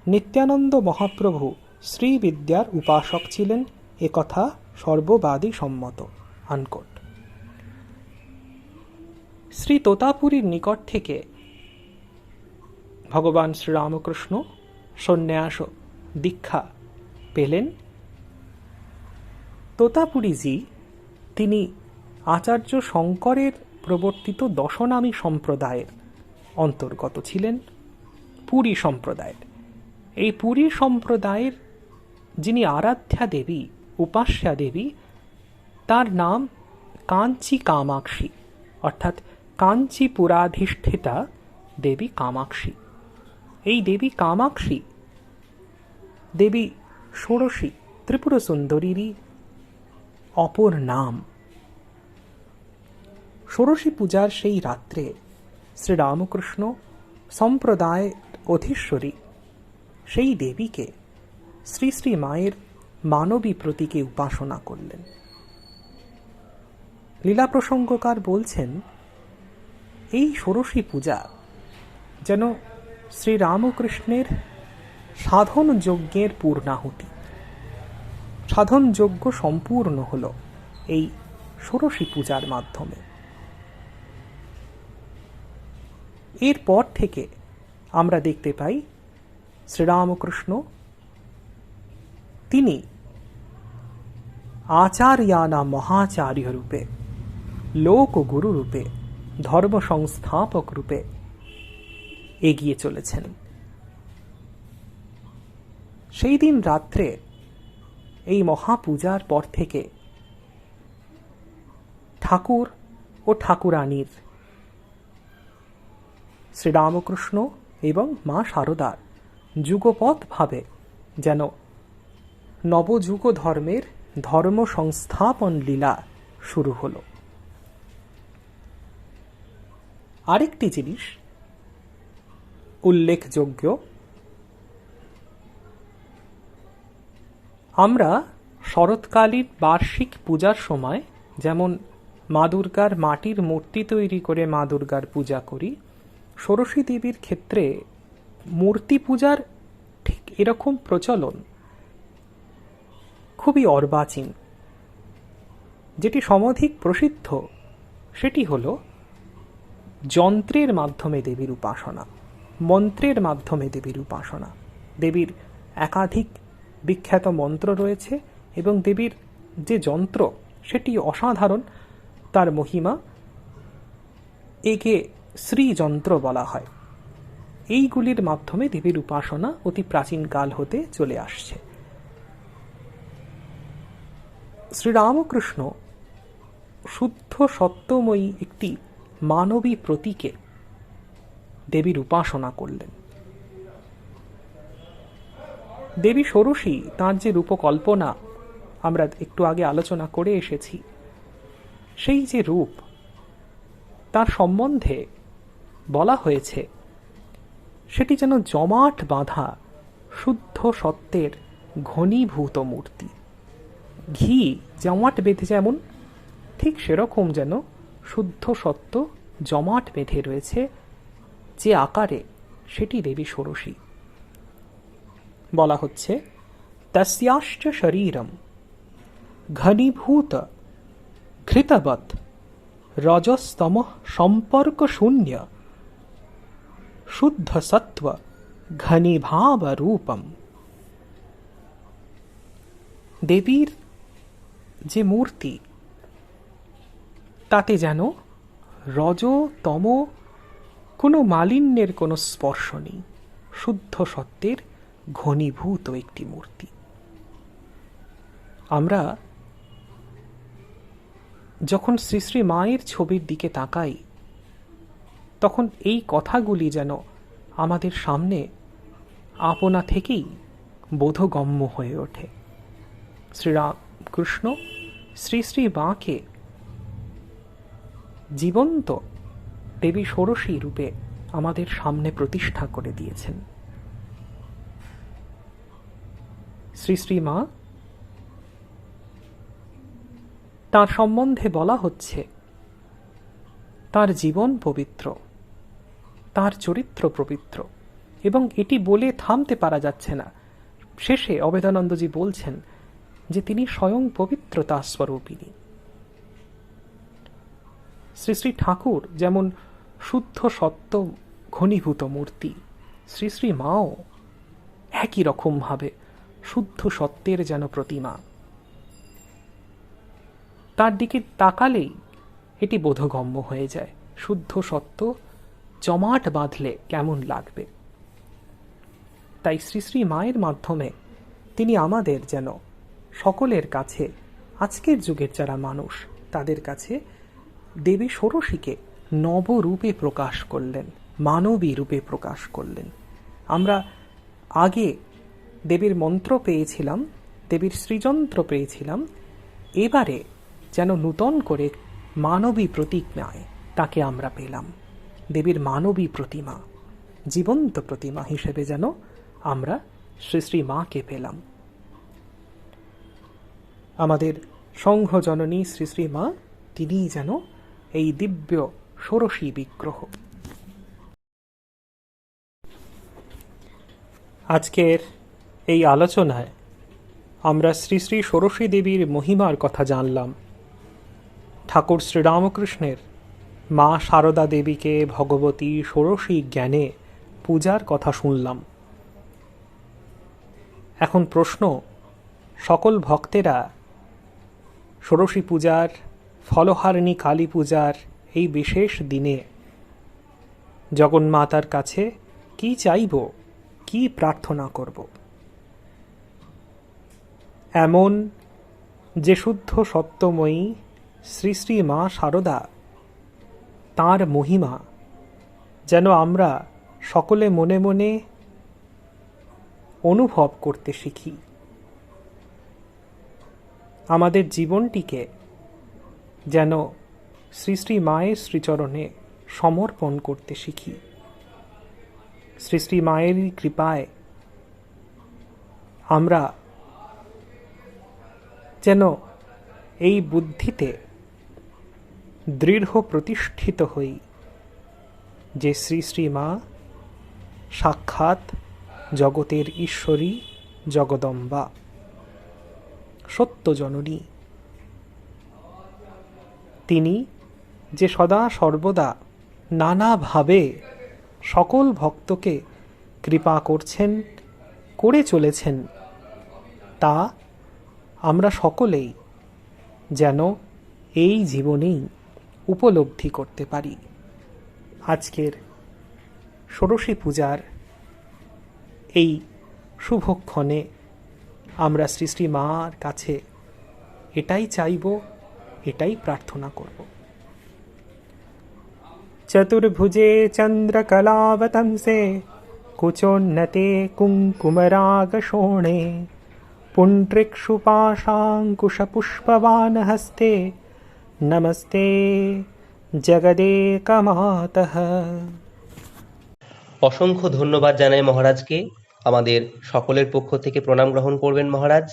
নিত্যানন্দ মহাপ্রভু শ্রীবিদ্যার উপাসক ছিলেন, একথা সর্ববাদী সম্মত। আনকোট। শ্রী তোতাপুরীর নিকট থেকে ভগবান শ্রীরামকৃষ্ণ সন্ন্যাস দীক্ষা পেলেন। তোতাপুরীজি তিনি আচার্য শঙ্করের প্রবর্তিত দশনামী সম্প্রদায়ের অন্তর্গত ছিলেন, পুরী সম্প্রদায়ের। এই পুরী সম্প্রদায়ের যিনি আরাধ্যা দেবী, উপাস্যা দেবী, তার নাম কাঞ্চী কামাক্ষী, অর্থাৎ কাঞ্চীপুরাধিষ্ঠিতা দেবী কামাক্ষী। এই দেবী কামাক্ষী দেবী ষোড়শী ত্রিপুর সুন্দরীরই অপর নাম। ষোড়শী পূজার সেই রাত্রে শ্রীরামকৃষ্ণ সম্প্রদায় অধীশ্বরী সেই দেবীকে শ্রী শ্রী মায়ের মানবী প্রতীকে উপাসনা করলেন। লীলা প্রসঙ্গকার বলছেন, এই ষোড়শী পূজা যেন শ্রীরামকৃষ্ণের সাধন যজ্ঞের পূর্ণাহুতি। সাধন যজ্ঞ সম্পূর্ণ হল এই ষোড়শী পূজার মাধ্যমে। এরপর থেকে আমরা দেখতে পাই শ্রীরামকৃষ্ণ তিনি আচার্যানা মহাচার্য রূপে, লোকগুরু রূপে, ধর্ম সংস্থাপক রূপে এগিয়ে চলেছেন। সেই দিন রাত্রে এই মহাপূজার পর থেকে ঠাকুর ও ঠাকুরানীর, শ্রীরামকৃষ্ণ এবং মা শারদার যুগপৎভাবে যেন নবযুগ ধর্মের ধর্ম সংস্থাপন লীলা শুরু হল। আরেকটি জিনিস উল্লেখযোগ্য, আমরা শরৎকালীন বার্ষিক পূজার সময় যেমন মা দুর্গার মাটির মূর্তি তৈরি করে মা দুর্গার পূজা করি, ষোড়শী দেবীর ক্ষেত্রে মূর্তি পূজার ঠিক এরকম প্রচলন খুবই অর্বাচীন। যেটি সমধিক প্রসিদ্ধ সেটি হল যন্ত্রের মাধ্যমে দেবীর উপাসনা, মন্ত্রের মাধ্যমে দেবীর উপাসনা। দেবীর একাধিক বিখ্যাত মন্ত্র রয়েছে এবং দেবীর যে যন্ত্র সেটি অসাধারণ, তার মহিমা, একে শ্রীযন্ত্র বলা হয়। এইগুলির মাধ্যমে দেবীর উপাসনা অতি প্রাচীনকাল হতে চলে আসছে। শ্রীরামকৃষ্ণ শুদ্ধ সত্যময়ী একটি মানবী প্রতীকে দেবীর উপাসনা করলেন। দেবী ষোড়শী তাঁর যে রূপকল্পনা আমরা একটু আগে আলোচনা করে এসেছি, সেই যে রূপ, তার সম্বন্ধে বলা হয়েছে সেটি যেন জমাট বাঁধা শুদ্ধ সত্যের ঘনীভূত মূর্তি। ঘি জমাট বেঁধে যেমন, ঠিক সেরকম যেন শুদ্ধ সত্য জমাট বেঁধে রয়েছে যে আকারে, সেটি দেবী ষোড়শী। বলা হচ্ছে তস্যাশ্চ শরীরম ঘনীভূত ঘৃতবৎ রজস্তম সম্পর্ক শূন্য শুদ্ধ সত্ত্ব ঘনীভাব রূপম। দেবীর যে মূর্তি, তাতে যেন রজ তম কোনো মালিন্যের কোনো স্পর্শ নেই, শুদ্ধ সত্যের ঘনীভূত একটি মূর্তি। আমরা যখন শ্রী শ্রী মায়ের ছবির দিকে তাকাই, তখন এই কথাগুলি যেন আমাদের সামনে আপনা থেকেই বোধগম্য হয়ে ওঠে। শ্রীরামকৃষ্ণ শ্রী শ্রী মাকে জীবন্ত দেবী ষোড়শী রূপে আমাদের সামনে প্রতিষ্ঠা করে দিয়েছেন। শ্রী শ্রী মা, তার সম্বন্ধে বলা হচ্ছে তার জীবন পবিত্র, তার চরিত্র পবিত্র, এবং এটি বলে থামতে পারা যাচ্ছে না। শেষে অবেদানন্দজি বলছেন যে তিনি স্বয়ং পবিত্রতা স্বরূপিণী। শ্রী শ্রী ঠাকুর যেমন শুদ্ধ সত্য ঘনীভূত মূর্তি, শ্রী শ্রী মাও একই রকমভাবে শুদ্ধ সত্যের যেন প্রতিমা। তার দিকে তাকালেই এটি বোধগম্য হয়ে যায়, শুদ্ধ সত্য জমাট বাঁধলে কেমন লাগবে। তাই শ্রী শ্রী মায়ের মাধ্যমে তিনি আমাদের যেন সকলের কাছে, আজকের যুগের যারা মানুষ, তাদের কাছে দেবী ষোড়শীকে নবরূপে প্রকাশ করলেন, মানবী রূপে প্রকাশ করলেন। আমরা আগে দেবীর মন্ত্র পেয়েছিলাম, দেবীর শ্রীযন্ত্র পেয়েছিলাম, এবারে যেন নূতন করে মানবী প্রতিজ্ঞায় তাকে আমরা পেলাম। দেবীর মানবী প্রতিমা, জীবন্ত প্রতিমা হিসেবে যেন আমরা শ্রী শ্রী মাকে পেলাম। আমাদের সংঘ জননী শ্রী শ্রী মা, তিনিই যেন এই দিব্য ষোড়শী বিগ্রহ। আজকের এই আলোচনায় আমরা শ্রী শ্রী ষোড়শী দেবীর মহিমার কথা জানলাম। ঠাকুর শ্রীরামকৃষ্ণের মা সারদা দেবীকে ভগবতী ষোড়শী জ্ঞানে পূজার কথা শুনলাম। এখন প্রশ্ন, সকল ভক্তেরা ষোড়শী পূজার, ফলহারিণী কালী পূজার এই বিশেষ দিনে জগন্মাতার কাছে কি চাইব, কি প্রার্থনা করব? এমন যে শুদ্ধ সত্যময়ী শ্রী শ্রী মা সারদা, তাঁর মহিমা যেন আমরা সকলে মনে মনে অনুভব করতে শিখি। আমাদের জীবনটিকে যেন শ্রী শ্রী মায়ের শ্রীচরণে সমর্পণ করতে শিখি। শ্রী শ্রী মায়েরই কৃপায় আমরা যেন এই বুদ্ধিতে দৃঢ় প্রতিষ্ঠিত হই যে শ্রী শ্রী মা সাক্ষাৎ জগতের ঈশ্বরী, জগদম্বা, সত্য জননী। তিনি যে সদা সর্বদা নানাভাবে সকল ভক্তকে কৃপা করছেন, করে চলেছেন, তা আমরা সকলেই যেন এই জীবনেই উপলব্ধি করতে পারি। আজকের ষোড়শী পূজার এই শুভক্ষণে আমরা শ্রী শ্রী মার কাছে এটাই চাইব, এটাই প্রার্থনা করব। চতুর্ভুজে চন্দ্রকলাবতংসে কুচোন্নতে কুঙ্কুমরাগশোণে পুণ্ড্রিক্ষুপাশাঙ্কুশপুষ্পবাণহস্তে নমস্তে জগদেকমাতঃ। অসংখ্য ধন্যবাদ জানাই মহারাজকে। আমাদের সকলের পক্ষ থেকে প্রণাম গ্রহণ করবেন মহারাজ।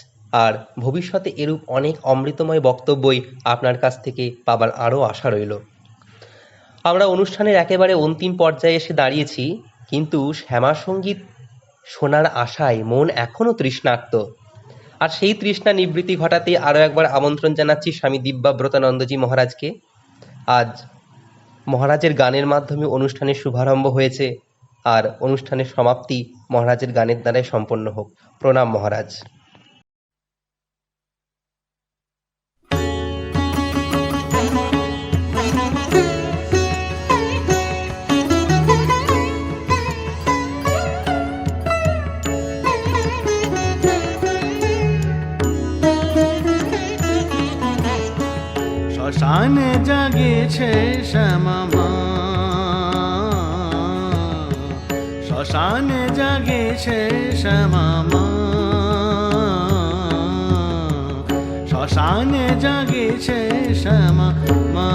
আর ভবিষ্যতে এরূপ অনেক অমৃতময় বক্তব্যই আপনার কাছ থেকে পাবার আরও আশা রইল। আমরা অনুষ্ঠানের একেবারে অন্তিম পর্যায়ে এসে দাঁড়িয়েছি, কিন্তু শ্যামা সঙ্গীত শোনার আশায় মন এখনও তৃষ্ণার্ত। আর সেই তৃষ্ণা নিবৃত্তি ঘটাতে আরও একবার আমন্ত্রণ জানাচ্ছি স্বামী দিব্যাব্রতানন্দজি মহারাজকে। আজ মহারাজের গানের মাধ্যমে অনুষ্ঠানের শুভারম্ভ হয়েছে, আর অনুষ্ঠানের সমাপ্তি মহারাজের গানের দ্বারাই সম্পন্ন হোক। প্রণাম মহারাজ। শ্মশানে জাগিছে শ্যামা মা, শ্মশানে জাগিছে শ্যামা মা, শ্মশানে জাগিছে শ্যামা মা।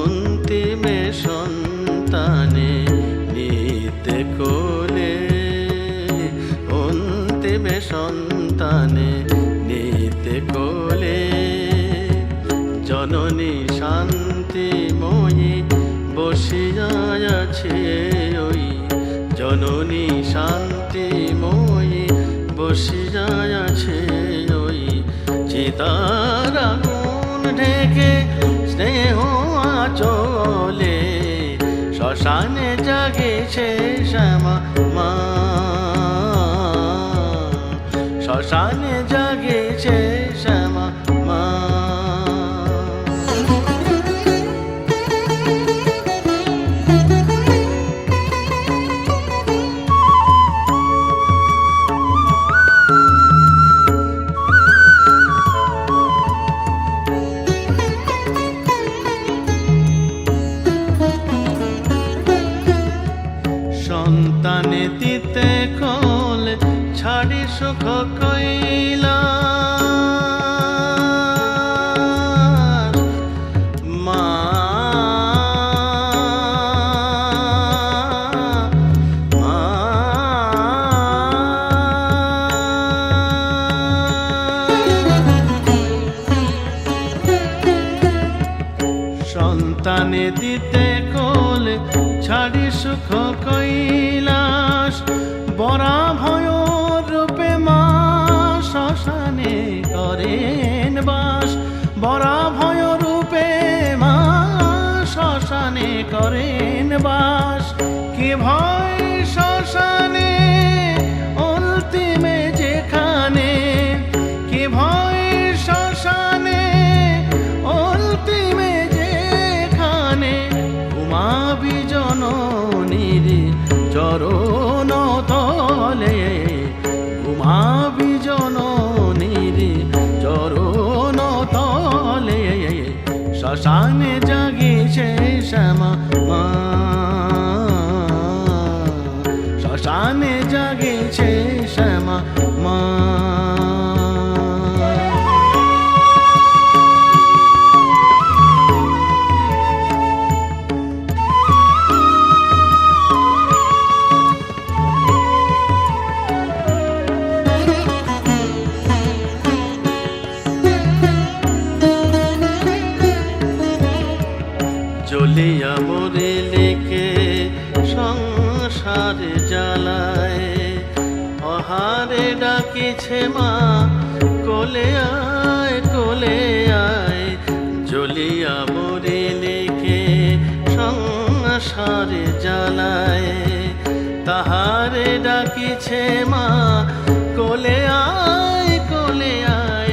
অন্তিমে সন্তানে নিতে কোলে, অন্তিমে সন্তানে নিতে কোলে, জননী শান্তিময়ী বসিয়া আছে ওই, জননী শান্তিময়ী বসিয়া আছে ওই, চিতার আগুন ঢেকে স্নেহ আচলে, শ্মশানে জাগিছে শ্যামা মা, শ্মশানে জাগিছে শ্যামা মা। সন্তানে দিতে কোল ছাড়ি সুখ কইলা, মা মা সন্তানে দিতে কোল ছাড়ি সুখ কৈলাস, বরা ভয় রূপে মা শ্মশানে করেন বাস, বরা ভয় রূপে মা শ্মশানে করেন বাস। কি ভয় শ্মশানে অন্তিমে যেখানে, কি ভয় শ্মশানে অন্তিমে যেখানে, ঘুমাবি জননীর চরণ তলে, ঘুমাবি জননীর চরণ তলে, শ্মশানে জাগিছে শ্যামা মা, শ্মশানে জাগিছে শ্যামা মা। জ্বলিয়া মরে লেকে সংসারে জ্বালায়, অহারে ডাকিছে মা কোলে আয় কোলে আয়, জ্বলিয়া মরে লেকে সংসারে জ্বালায়, তাহারে ডাকিছে মা কোলে আয় কোলে আয়,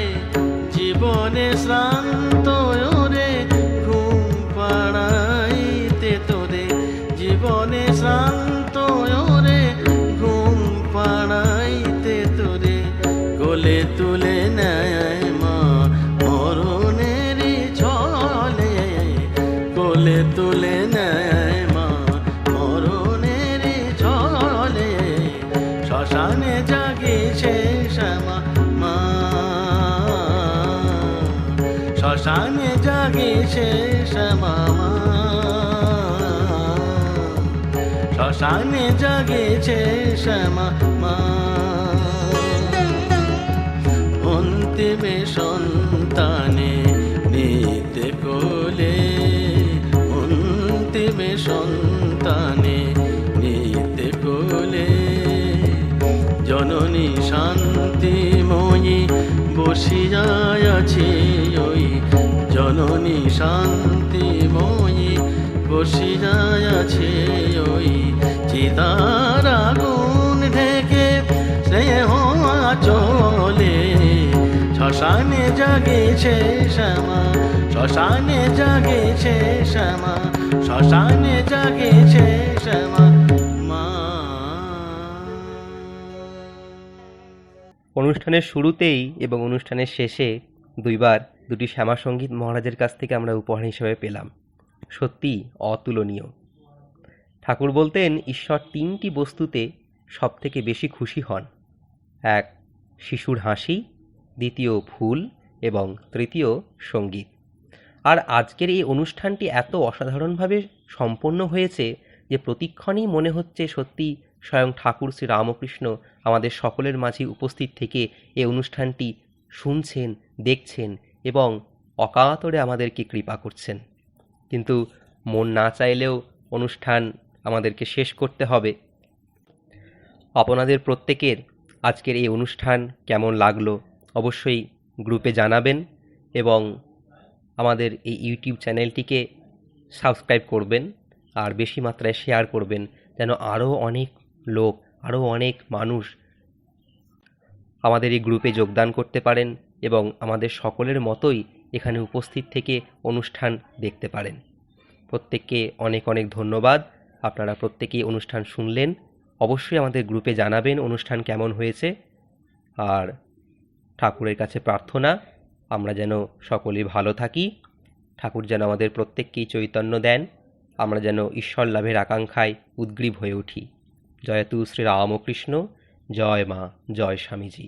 শ্মশানে জাগিছে শ্যামা মা, শ্মশানে জাগিছে শ্যামা মা, শ্মশানে জাগিছে শ্যামা মা। অন্তিমে সন্তানে নিতে কোলে, অন্তিমে সন্তানে নিতে কোলে, জননী শান্তিময়ী বসিয়াই আছে ওই, জননী শান্তিময়ী বসিয়াই আছে ওই, চিতার আগুন ঢেকে স্নেহ আঁচলে, শ্মশানে জাগিছে শ্যামা, শ্মশানে জাগিছে শ্যামা, শ্মশানে জাগিছে শ্যামা মা। অনুষ্ঠানের শুরুতেই এবং অনুষ্ঠানের শেষে দুইবার দুটি শ্যামা সঙ্গীত মহারাজের কাছ থেকে আমরা উপহার হিসেবে পেলাম। সত্যি অতুলনীয়। ঠাকুর বলতেন ঈশ্বর তিনটি বস্তুতে সবথেকে বেশি খুশি হন। এক, শিশুর হাসি, দ্বিতীয় ফুল এবং তৃতীয় সঙ্গীত। আর আজকের এই অনুষ্ঠানটি এত অসাধারণভাবে সম্পন্ন হয়েছে যে প্রতিক্ষণেই মনে হচ্ছে সত্যি স্বয়ং ঠাকুর শ্রী রামকৃষ্ণ আমাদের সকলের মাঝে উপস্থিত থেকে এই অনুষ্ঠানটি শুনছেন, দেখছেন এবং অকাতরে আমাদেরকে কৃপা করছেন। কিন্তু মন না চাইলেও অনুষ্ঠান আমাদেরকে শেষ করতে হবে। আপনাদের প্রত্যেকের আজকের এই অনুষ্ঠান কেমন লাগলো অবশ্যই গ্রুপে জানাবেন এবং আমাদের এই ইউটিউব চ্যানেলটিকে সাবস্ক্রাইব করবেন আর বেশি মাত্রায় শেয়ার করবেন, যেন আরও অনেক লোক, আরও অনেক মানুষ আমাদের এই গ্রুপে যোগদান করতে পারেন এবং আমাদের সকলের মতোই এখানে উপস্থিত থেকে অনুষ্ঠান দেখতে পারেন। প্রত্যেককে অনেক অনেক ধন্যবাদ। আপনারা প্রত্যেকেই অনুষ্ঠান শুনলেন। অবশ্যই আমাদের গ্রুপে জানাবেন অনুষ্ঠান কেমন হয়েছে। আর ঠাকুরের কাছে প্রার্থনা আমরা যেন সকলেই ভালো থাকি, ঠাকুর যেন আমাদের প্রত্যেককেই চৈতন্য দেন, আমরা যেন ঈশ্বর লাভের আকাঙ্ক্ষায় উদ্গ্রীব হয়ে উঠি। জয়তু শ্রী রামকৃষ্ণ, জয় মা, জয় স্বামীজি।